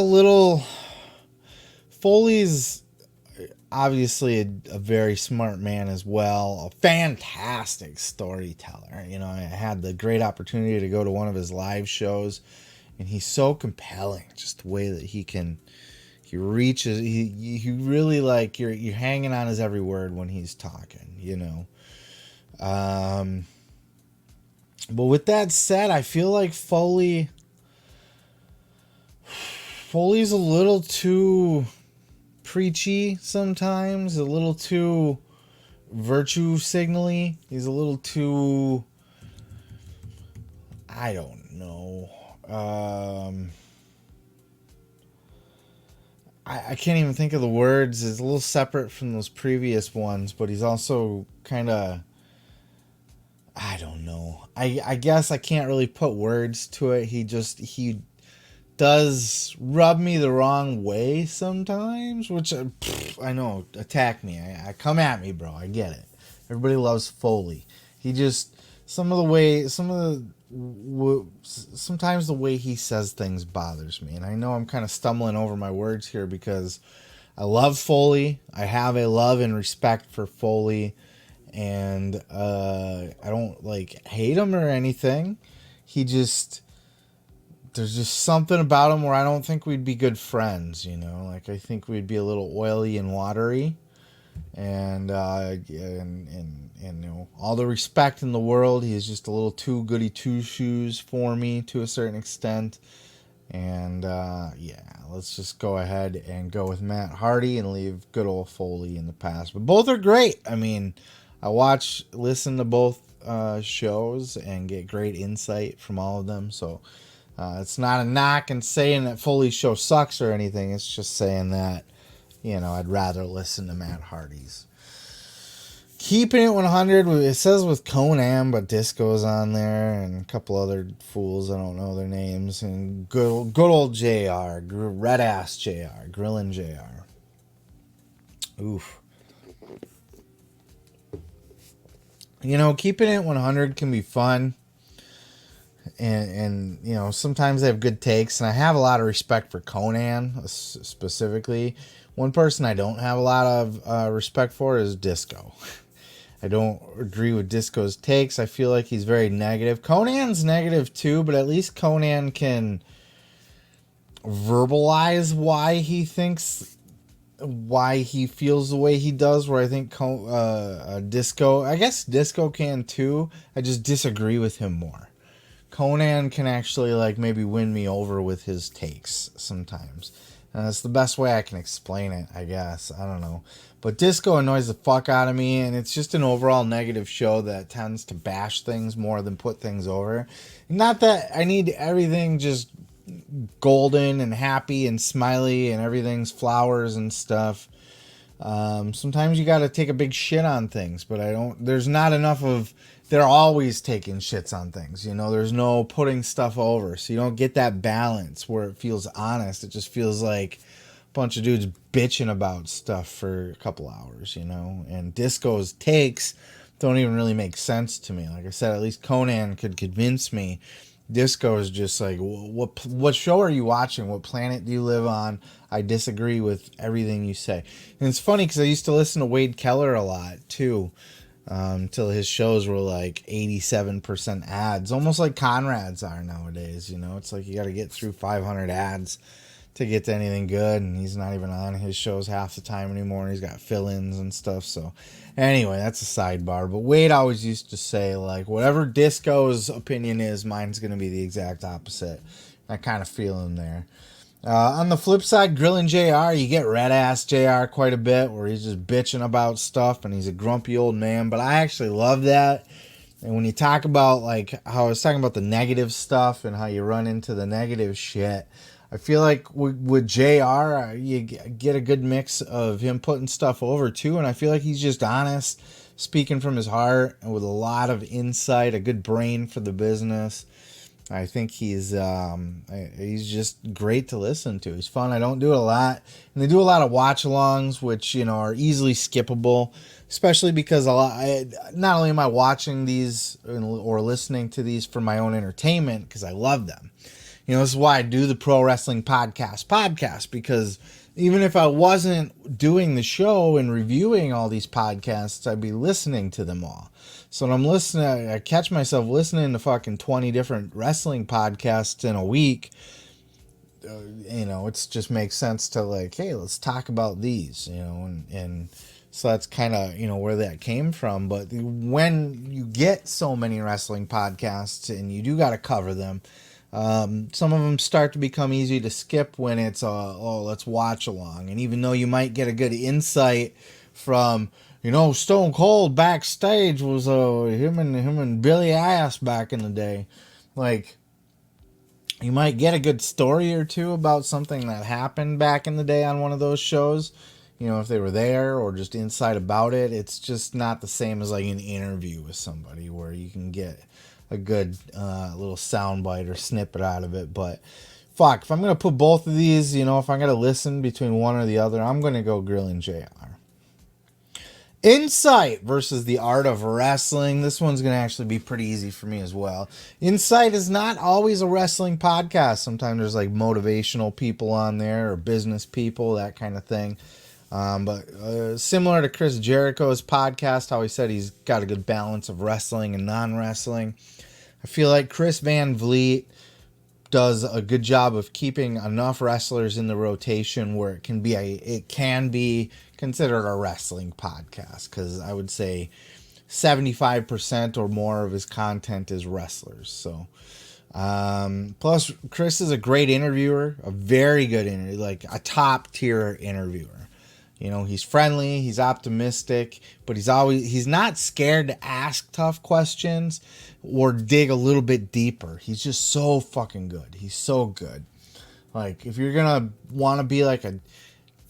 obviously a very smart man as well. A fantastic storyteller. You know, I had the great opportunity to go to one of his live shows, and he's so compelling. Just the way that he reaches. He really, like, you're hanging on his every word when he's talking. You know. But with that said, I feel like Foley's a little too preachy sometimes, a little too virtue signally. He's a little too, I don't know. I can't even think of the words. It's a little separate from those previous ones, but he's also kind of, I don't know. I guess I can't really put words to it. He does rub me the wrong way sometimes, which I know, attack me. I come at me, bro. I get it. Everybody loves Foley. Sometimes the way he says things bothers me. And I know I'm kind of stumbling over my words here because I love Foley. I have a love and respect for Foley, and I don't like hate him or anything. There's just something about him where I don't think we'd be good friends, you know. Like, I think we'd be a little oily and watery, and you know, all the respect in the world. He's just a little too goody two shoes for me to a certain extent, and yeah, let's just go ahead and go with Matt Hardy and leave good old Foley in the past. But both are great. I mean, I listen to both shows and get great insight from all of them. So. It's not a knock and saying that Foley's show sucks or anything. It's just saying that, you know, I'd rather listen to Matt Hardy's. Keeping it 100, it says with Conan, but Disco's on there and a couple other fools, I don't know their names. And good old JR, red ass JR, Grillin' JR. Oof. You know, keeping it 100 can be fun. And you know, sometimes they have good takes, and I have a lot of respect for Conan specifically. One person I don't have a lot of respect for is Disco. I don't agree with Disco's takes. I feel like he's very negative. Conan's negative too, but at least Conan can verbalize why he feels the way he does, where I think Disco, I guess Disco can too. I just disagree with him more. Conan can actually, like, maybe win me over with his takes sometimes. And that's the best way I can explain it, I guess. I don't know. But Disco annoys the fuck out of me, and it's just an overall negative show that tends to bash things more than put things over. Not that I need everything just golden and happy and smiley and everything's flowers and stuff. Sometimes you got to take a big shit on things, but there's not enough of they're always taking shits on things. You know, there's no putting stuff over. So you don't get that balance where it feels honest. It just feels like a bunch of dudes bitching about stuff for a couple hours, you know. And Disco's takes don't even really make sense to me. Like I said, at least Conan could convince me. Disco is just like, what show are you watching? What planet do you live on? I disagree with everything you say. And it's funny because I used to listen to Wade Keller a lot too, till his shows were like 87% ads, almost like Conrad's are nowadays. You know, it's like you got to get through 500 ads to get to anything good, and he's not even on his shows half the time anymore. He's got fill-ins and stuff. So anyway, that's a sidebar. But Wade always used to say, like, whatever Disco's opinion is, mine's going to be the exact opposite. I kind of feel him there. On the flip side, Grilling JR, you get red ass JR quite a bit, where he's just bitching about stuff and he's a grumpy old man. But I actually love that. And when you talk about, like, how I was talking about the negative stuff and how you run into the negative shit, I feel like with JR, you get a good mix of him putting stuff over too. And I feel like he's just honest, speaking from his heart, and with a lot of insight, a good brain for the business. I think he's just great to listen to. He's fun. I don't do it a lot. And they do a lot of watch-alongs, which, you know, are easily skippable, especially because not only am I watching these or listening to these for my own entertainment, because I love them. You know, this is why I do the Pro Wrestling Podcast, because even if I wasn't doing the show and reviewing all these podcasts, I'd be listening to them all. So when I'm listening, I catch myself listening to fucking 20 different wrestling podcasts in a week. You know, it just makes sense to, like, hey, let's talk about these, you know, and so that's kind of, you know, where that came from. But when you get so many wrestling podcasts and you do got to cover them, some of them start to become easy to skip when it's let's watch along. And even though you might get a good insight from, you know, Stone Cold backstage was him and Billy Ass back in the day, like, you might get a good story or two about something that happened back in the day on one of those shows, you know, if they were there, or just insight about it. It's just not the same as like an interview with somebody where you can get a good little soundbite or snippet out of it. But fuck, if I'm going to put both of these, you know, if I'm going to listen between one or the other, I'm going to go Grilling JR. Insight versus the Art of Wrestling. This one's going to actually be pretty easy for me as well. Insight is not always a wrestling podcast. Sometimes there's like motivational people on there or business people, that kind of thing. But similar to Chris Jericho's podcast, how he said he's got a good balance of wrestling and non-wrestling. I feel like Chris Van Vliet does a good job of keeping enough wrestlers in the rotation where it can be considered a wrestling podcast, because I would say 75% or more of his content is wrestlers. So plus Chris is a great interviewer, a very good interviewer, like a top tier interviewer. You know, he's friendly, he's optimistic, but he's not scared to ask tough questions or dig a little bit deeper. He's just so fucking good. He's so good. Like, if you're gonna want to be like an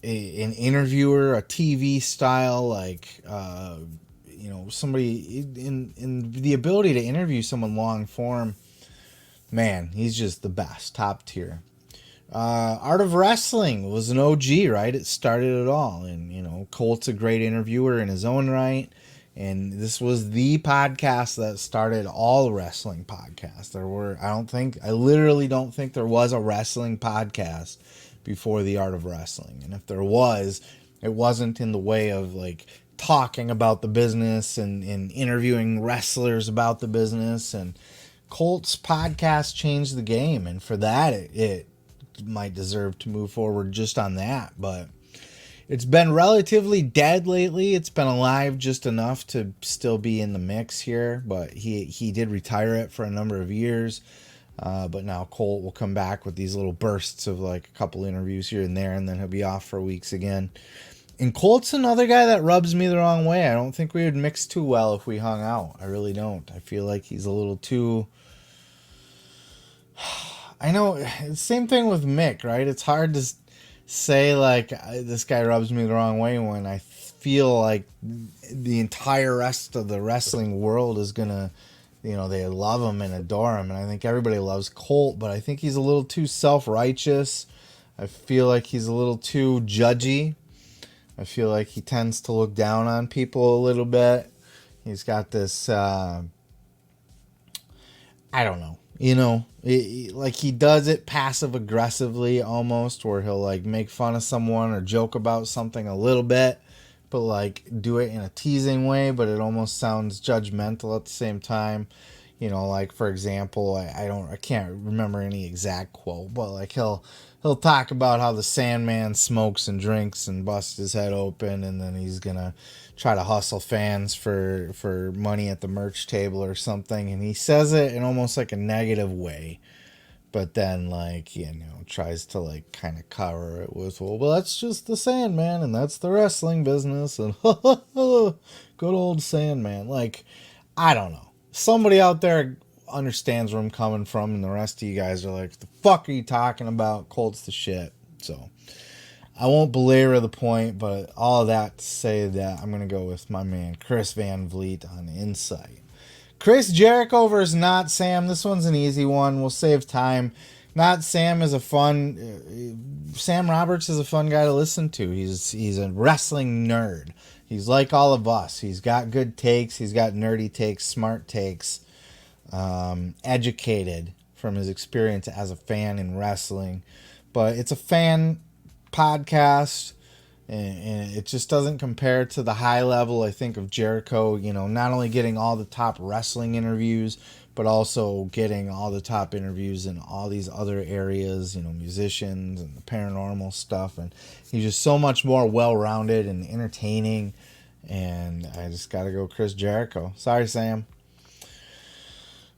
interviewer, a TV style, like, you know, somebody in the ability to interview someone long form, man, he's just the best, top tier. Art of Wrestling was an OG, right? It started it all. And, you know, Colt's a great interviewer in his own right. And this was the podcast that started all wrestling podcasts. I literally don't think there was a wrestling podcast before the Art of Wrestling. And if there was, it wasn't in the way of like talking about the business and interviewing wrestlers about the business. And Colt's podcast changed the game. And for that, it might deserve to move forward just on that. But it's been relatively dead lately. It's been alive just enough to still be in the mix here, but he did retire it for a number of years. But now Colt will come back with these little bursts of like a couple interviews here and there, and then he'll be off for weeks again. And Colt's another guy that rubs me the wrong way. I don't think we would mix too well if we hung out. I really don't. I feel like he's a little too... I know, same thing with Mick, right? It's hard to say, like, this guy rubs me the wrong way when I feel like the entire rest of the wrestling world is gonna, they love him and adore him, and I think everybody loves Colt, but I think he's a little too self-righteous. I feel like he's a little too judgy. I feel like he tends to look down on people a little bit. He's got this, I don't know, like he does it passive aggressively almost, where he'll like make fun of someone or joke about something a little bit, but like do it in a teasing way, but it almost sounds judgmental at the same time. Like for example, I can't remember any exact quote, but like he'll talk about how the Sandman smokes and drinks and busts his head open, and then he's gonna try to hustle fans for money at the merch table or something, and he says it in almost like a negative way, but then like tries to like kind of cover it with, well, that's just the Sandman and that's the wrestling business, and good old Sandman. Like, I don't know. Somebody out there understands where I'm coming from, and the rest of you guys are like, the fuck are you talking about? Colt's the shit. So I won't belabor the point, but all of that to say that I'm going to go with my man Chris Van Vliet on Insight. Chris Jericho versus Not Sam. This one's an easy one. We'll save time. Not Sam is Sam Roberts is a fun guy to listen to. He's a wrestling nerd. He's like all of us. He's got good takes. He's got nerdy takes, smart takes, educated from his experience as a fan in wrestling. But it's a fan podcast, and it just doesn't compare to the high level, I think, of Jericho. Not only getting all the top wrestling interviews, but also getting all the top interviews in all these other areas, musicians and the paranormal stuff. And he's just so much more well-rounded and entertaining. And I just got to go Chris Jericho. Sorry, Sam.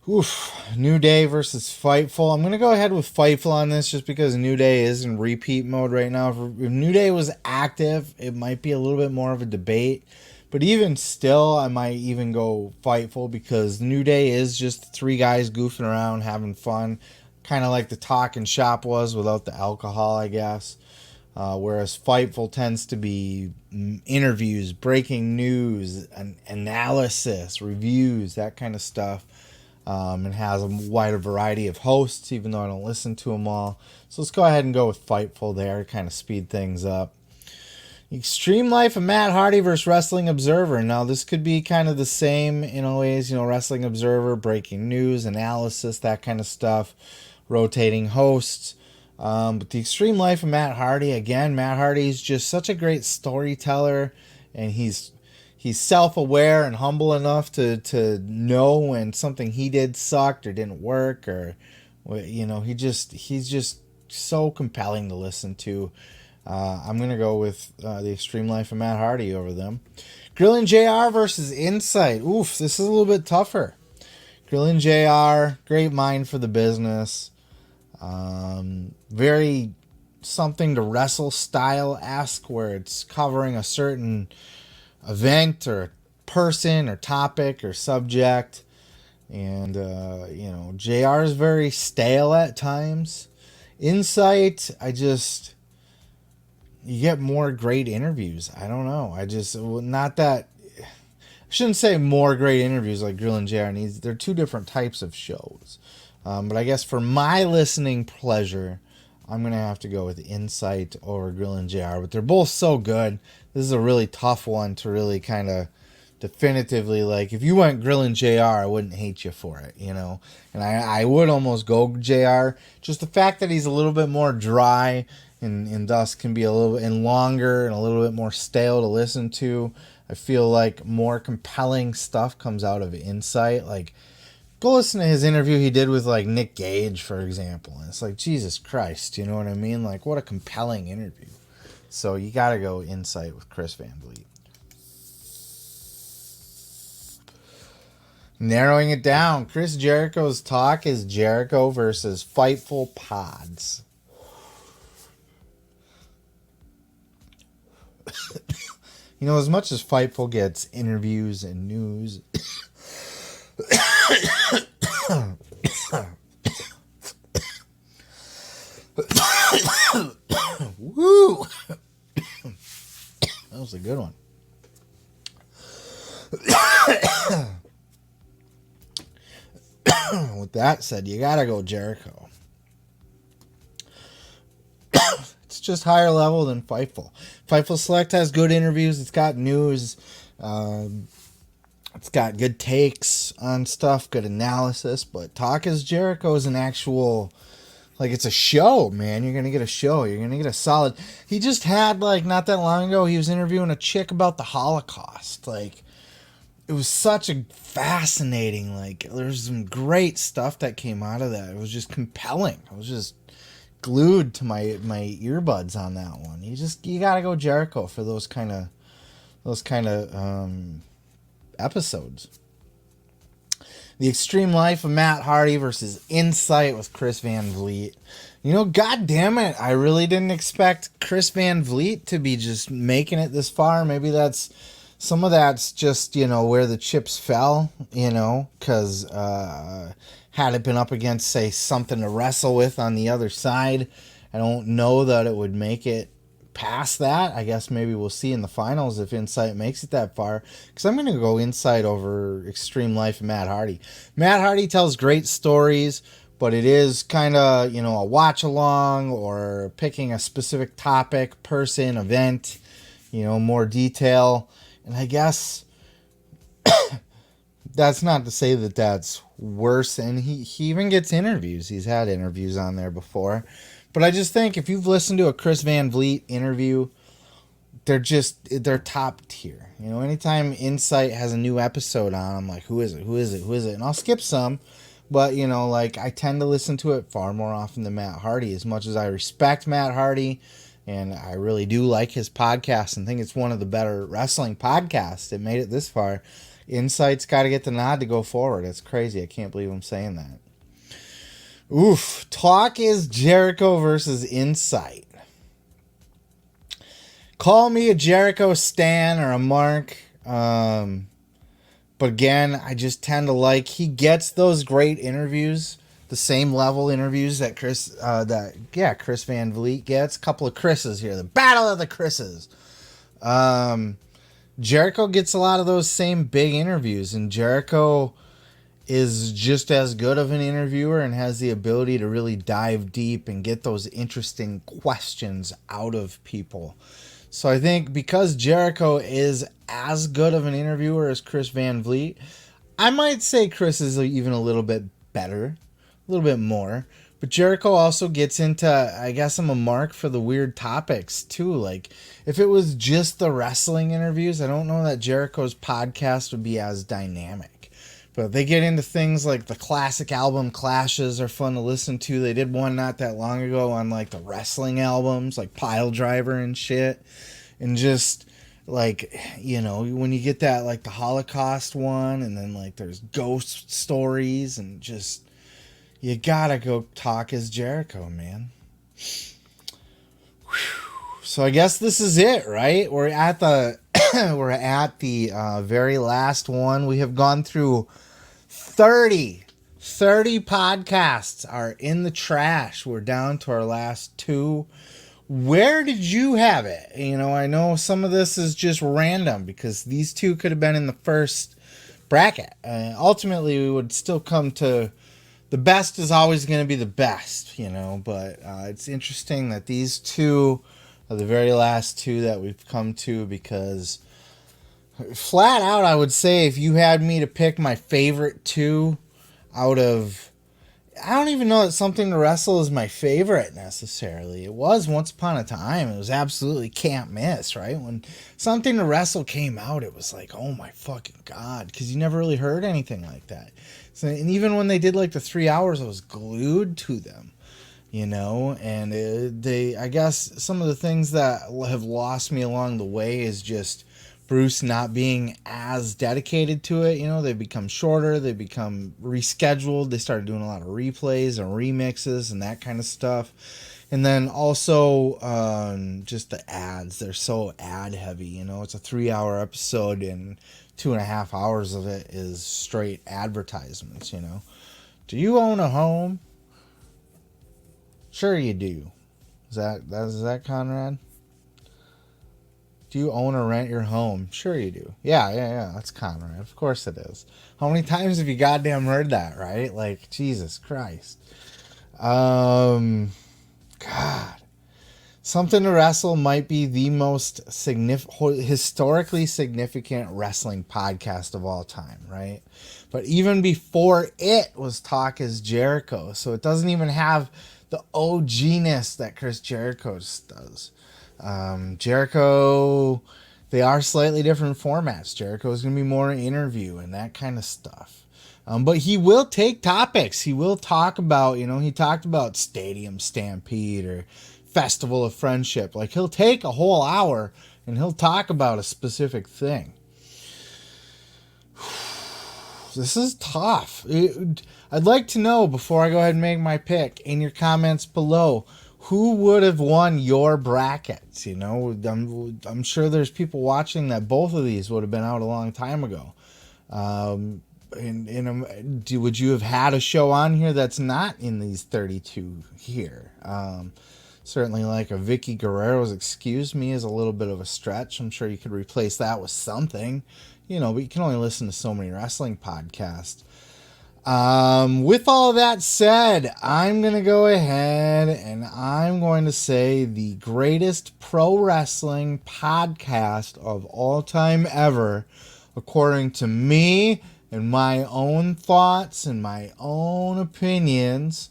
Oof. New Day versus Fightful. I'm going to go ahead with Fightful on this just because New Day is in repeat mode right now. If New Day was active, it might be a little bit more of a debate. But even still, I might even go Fightful because New Day is just three guys goofing around, having fun. Kind of like the Talking Shop was without the alcohol, I guess. Whereas Fightful tends to be interviews, breaking news, analysis, reviews, that kind of stuff. And has a wider variety of hosts, even though I don't listen to them all. So let's go ahead and go with Fightful there, kind of speed things up. Extreme Life of Matt Hardy versus Wrestling Observer. Now, this could be kind of the same in ways, Wrestling Observer, breaking news, analysis, that kind of stuff, rotating hosts. But the Extreme Life of Matt Hardy, again, Matt Hardy's just such a great storyteller, and he's self-aware and humble enough to know when something he did sucked or didn't work, or he's just so compelling to listen to. I'm gonna go with the Extreme Life of Matt Hardy over them. Grillin' JR versus Insight. Oof, this is a little bit tougher. Grillin' JR, great mind for the business. Very something to wrestle style-esque, where it's covering a certain event or person or topic or subject, and JR is very stale at times. Insight, you get more great interviews. I don't know. I shouldn't say more great interviews like Grillin' JR needs. They're two different types of shows. But I guess for my listening pleasure, I'm going to have to go with Insight over Grillin' JR. But they're both so good. This is a really tough one to really kind of definitively, like, if you went Grillin' JR, I wouldn't hate you for it, And I would almost go JR. Just the fact that he's a little bit more dry and thus can be a little bit longer and a little bit more stale to listen to. I feel like more compelling stuff comes out of Insight. Like, go listen to his interview he did with, like, Nick Gage, for example. And it's like, Jesus Christ, you know what I mean? Like, what a compelling interview. So you got to go Insight with Chris Van Vliet. Narrowing it down, Chris Jericho's talk is Jericho versus Fightful Pods. As much as Fightful gets interviews and news, woo! That was a good one. with that said, you gotta go Jericho. It's just higher level than Fightful. Fightful Select has good interviews. It's got news. It's got good takes on stuff, good analysis. But Talk is Jericho is an actual, like, it's a show, man. You're going to get a show. You're going to get a solid. He just had, like, not that long ago, he was interviewing a chick about the Holocaust. Like, it was such a fascinating, like, there's some great stuff that came out of that. It was just compelling. I was just glued to my earbuds on that one. You got to go Jericho for those kind of episodes. The Extreme Life of Matt Hardy versus Insight with Chris Van Vliet. You know, god damn it, I really didn't expect Chris Van Vliet to be just making it this far. Maybe some of that's just, you know, where the chips fell, you know, because had it been up against, say, something to wrestle with on the other side, I don't know that it would make it past that. I guess maybe we'll see in the finals if Insight makes it that far, because I'm going to go Insight over Extreme Life of Matt Hardy. Matt Hardy tells great stories, but it is kind of, you know, a watch along or picking a specific topic, person, event, you know, more detail. And I guess that's not to say that that's worse. And he even gets interviews. He's had interviews on there before. But I just think if you've listened to a Chris Van Vliet interview, they're top tier. You know, anytime Insight has a new episode on, I'm like, who is it? And I'll skip some. But, you know, like, I tend to listen to it far more often than Matt Hardy. As much as I respect Matt Hardy, and I really do like his podcast and think it's one of the better wrestling podcasts that made it this far, Insight's got to get the nod to go forward. It's crazy. I can't believe I'm saying that. Oof. Talk is Jericho versus Insight. Call me a Jericho stan or a Mark. But again, I just tend to like, he gets those great interviews, the same level interviews that Chris Van Vliet gets. A couple of Chris's here. The battle of the Chris's. Jericho gets a lot of those same big interviews, and Jericho is just as good of an interviewer and has the ability to really dive deep and get those interesting questions out of people. So I think because Jericho is as good of an interviewer as Chris Van Vliet, I might say Chris is even a little bit better, a little bit more. But Jericho also gets into, I guess I'm a mark for the weird topics too. Like, if it was just the wrestling interviews, I don't know that Jericho's podcast would be as dynamic. But they get into things like the classic album clashes are fun to listen to. They did one not that long ago on, like, the wrestling albums, like Pile Driver and shit. And just, like, you know, when you get that, like, the Holocaust one, and then, like, there's ghost stories, and just, you gotta go Talk is Jericho, man. So I guess this is it, right? We're at the very last one. We have gone through 30 podcasts are in the trash. We're down to our last two. Where did you have it? You know, I know some of this is just random because these two could have been in the first bracket. Ultimately, we would still come to the best is always going to be the best, you know, but it's interesting that these two are the very last two that we've come to, because flat out, I would say if you had me to pick my favorite two out of, I don't even know that Something to Wrestle is my favorite necessarily. It was once upon a time. It was absolutely can't miss, right? When Something to Wrestle came out, it was like, oh my fucking God, because you never really heard anything like that. So, and even when they did like the 3 hours, I was glued to them, you know, and I guess some of the things that have lost me along the way is just Bruce not being as dedicated to it. You know, they become shorter, they become rescheduled, they started doing a lot of replays and remixes and that kind of stuff. And then also just the ads, they're so ad heavy, you know. It's a 3-hour episode and 2.5 hours of it is straight advertisements, you know. Do you own a home? Sure you do. Is that Conrad? Do you own or rent your home? Sure you do. Yeah. That's Conrad. Of course it is. How many times have you goddamn heard that, right? Like, Jesus Christ. God. Something to Wrestle might be the most historically significant wrestling podcast of all time, right? But even before it was Talk is Jericho. So it doesn't even have the OG-ness that Chris Jericho does. Jericho, they are slightly different formats. Jericho is going to be more interview and that kind of stuff. But he will take topics. He will talk about, he talked about Stadium Stampede or Festival of Friendship. Like, he'll take a whole hour and he'll talk about a specific thing. This is tough. I'd like to know, before I go ahead and make my pick, in your comments below, who would have won your brackets? I'm sure there's people watching that both of these would have been out a long time ago. Would you have had a show on here that's not in these 32 here? Certainly like a Vicky Guerrero's Excuse Me is a little bit of a stretch. I'm sure you could replace that with something, but you can only listen to so many wrestling podcasts. With all that said, I'm going to go ahead and I'm going to say the greatest pro wrestling podcast of all time ever, according to me and my own thoughts and my own opinions,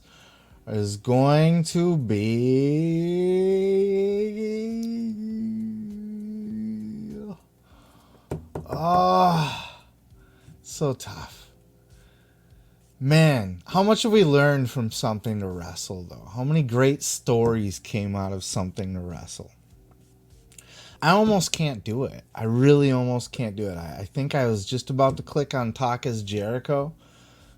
is going to be... so tough. Man, how much have we learned from Something to Wrestle, though? How many great stories came out of Something to Wrestle? I almost can't do it. I really almost can't do it. I think I was just about to click on Talk is Jericho,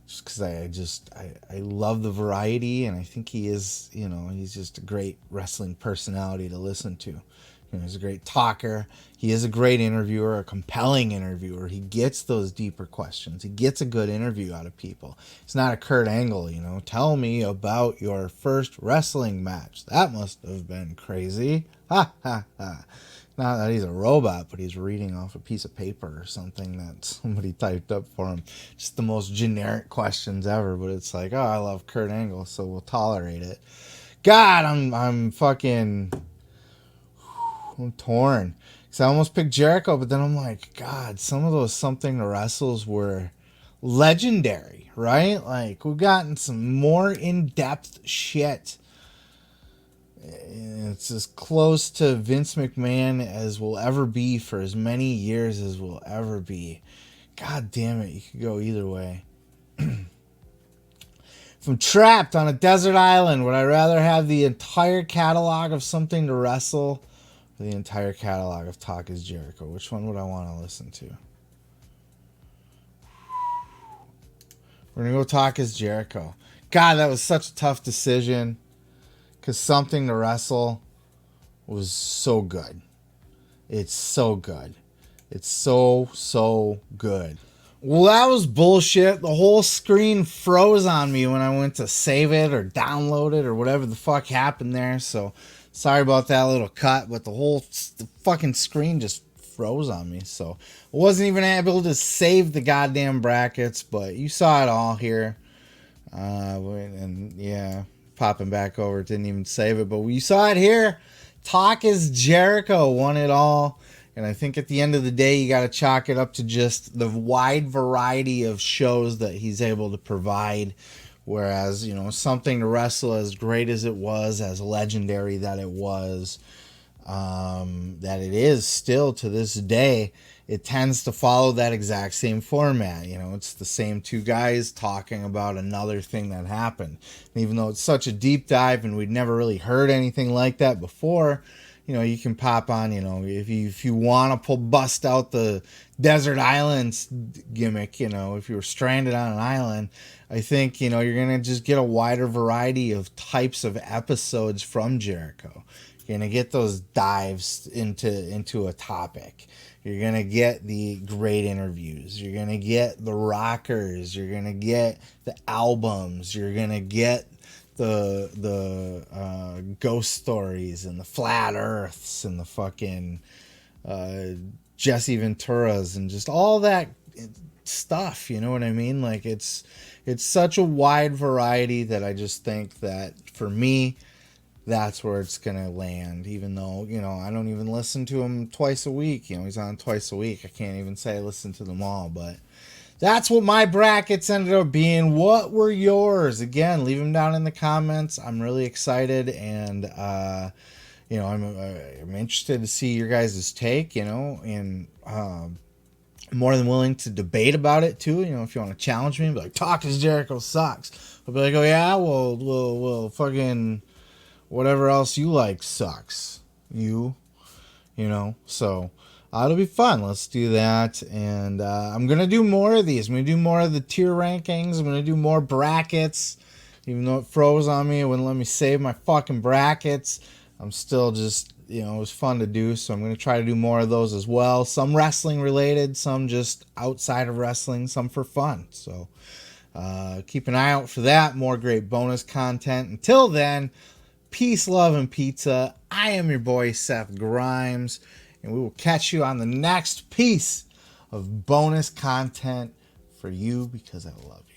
just because I love the variety, and I think he is, he's just a great wrestling personality to listen to. He's a great talker. He is a great interviewer, a compelling interviewer. He gets those deeper questions. He gets a good interview out of people. It's not a Kurt Angle, tell me about your first wrestling match. That must have been crazy. Ha, ha, ha. Not that he's a robot, but he's reading off a piece of paper or something that somebody typed up for him. Just the most generic questions ever, but it's like, I love Kurt Angle, so we'll tolerate it. God, I'm torn. Because I almost picked Jericho, but then I'm like, God, some of those Something to Wrestles were legendary, right? Like, we've gotten some more in-depth shit. It's as close to Vince McMahon as we'll ever be for as many years as we'll ever be. God damn it, you could go either way. If I'm trapped on a desert island, would I rather have the entire catalog of Something to Wrestle or the entire catalog of Talk is Jericho? Which one would I want to listen to? We're going to go Talk is Jericho. God, that was such a tough decision. Because Something to Wrestle was so good. It's so good. It's so good. Well, that was bullshit. The whole screen froze on me when I went to save it or download it or whatever the fuck happened there. So, sorry about that little cut, but the fucking screen just froze on me. So, I wasn't even able to save the goddamn brackets, but you saw it all here. And yeah, popping back over, it didn't even save it, but we saw it here. Talk is Jericho won it all. And I think at the end of the day, you got to chalk it up to just the wide variety of shows that he's able to provide. Whereas, Something to Wrestle, as great as it was, as legendary that it was, that it is still to this day, it tends to follow that exact same format. It's the same two guys talking about another thing that happened. And even though it's such a deep dive and we'd never really heard anything like that before, you can pop on, if you want to bust out the desert islands gimmick, if you were stranded on an island, I think, you're going to just get a wider variety of types of episodes from Jericho. You're going to get those dives into a topic. You're going to get the great interviews. You're going to get the rockers. You're going to get the albums. You're going to get the ghost stories and the flat earths and the fucking Jesse Ventura's and just all that stuff. You know what I mean? Like it's such a wide variety that I just think that for me, that's where it's gonna land. Even though, you know, I don't even listen to him twice a week. You know, he's on twice a week. I can't even say I listen to them all, but that's what my brackets ended up being. What were yours? Again, leave them down in the comments. I'm really excited, and you know, I'm interested to see your guys' take. You know, and more than willing to debate about it too. You know, if you want to challenge me, be like, "Talk as Jericho sucks." I'll be like, "Oh yeah, well, fucking whatever else you like sucks." You know, so it'll be fun. Let's do that. And I'm going to do more of these. I'm going to do more of the tier rankings. I'm going to do more brackets. Even though it froze on me, it wouldn't let me save my fucking brackets. I'm still just, you know, it was fun to do. So I'm going to try to do more of those as well. Some wrestling related, some just outside of wrestling, some for fun. So keep an eye out for that. More great bonus content. Until then, peace, love, and pizza. I am your boy, Seth Grimes, and we will catch you on the next piece of bonus content for you because I love you.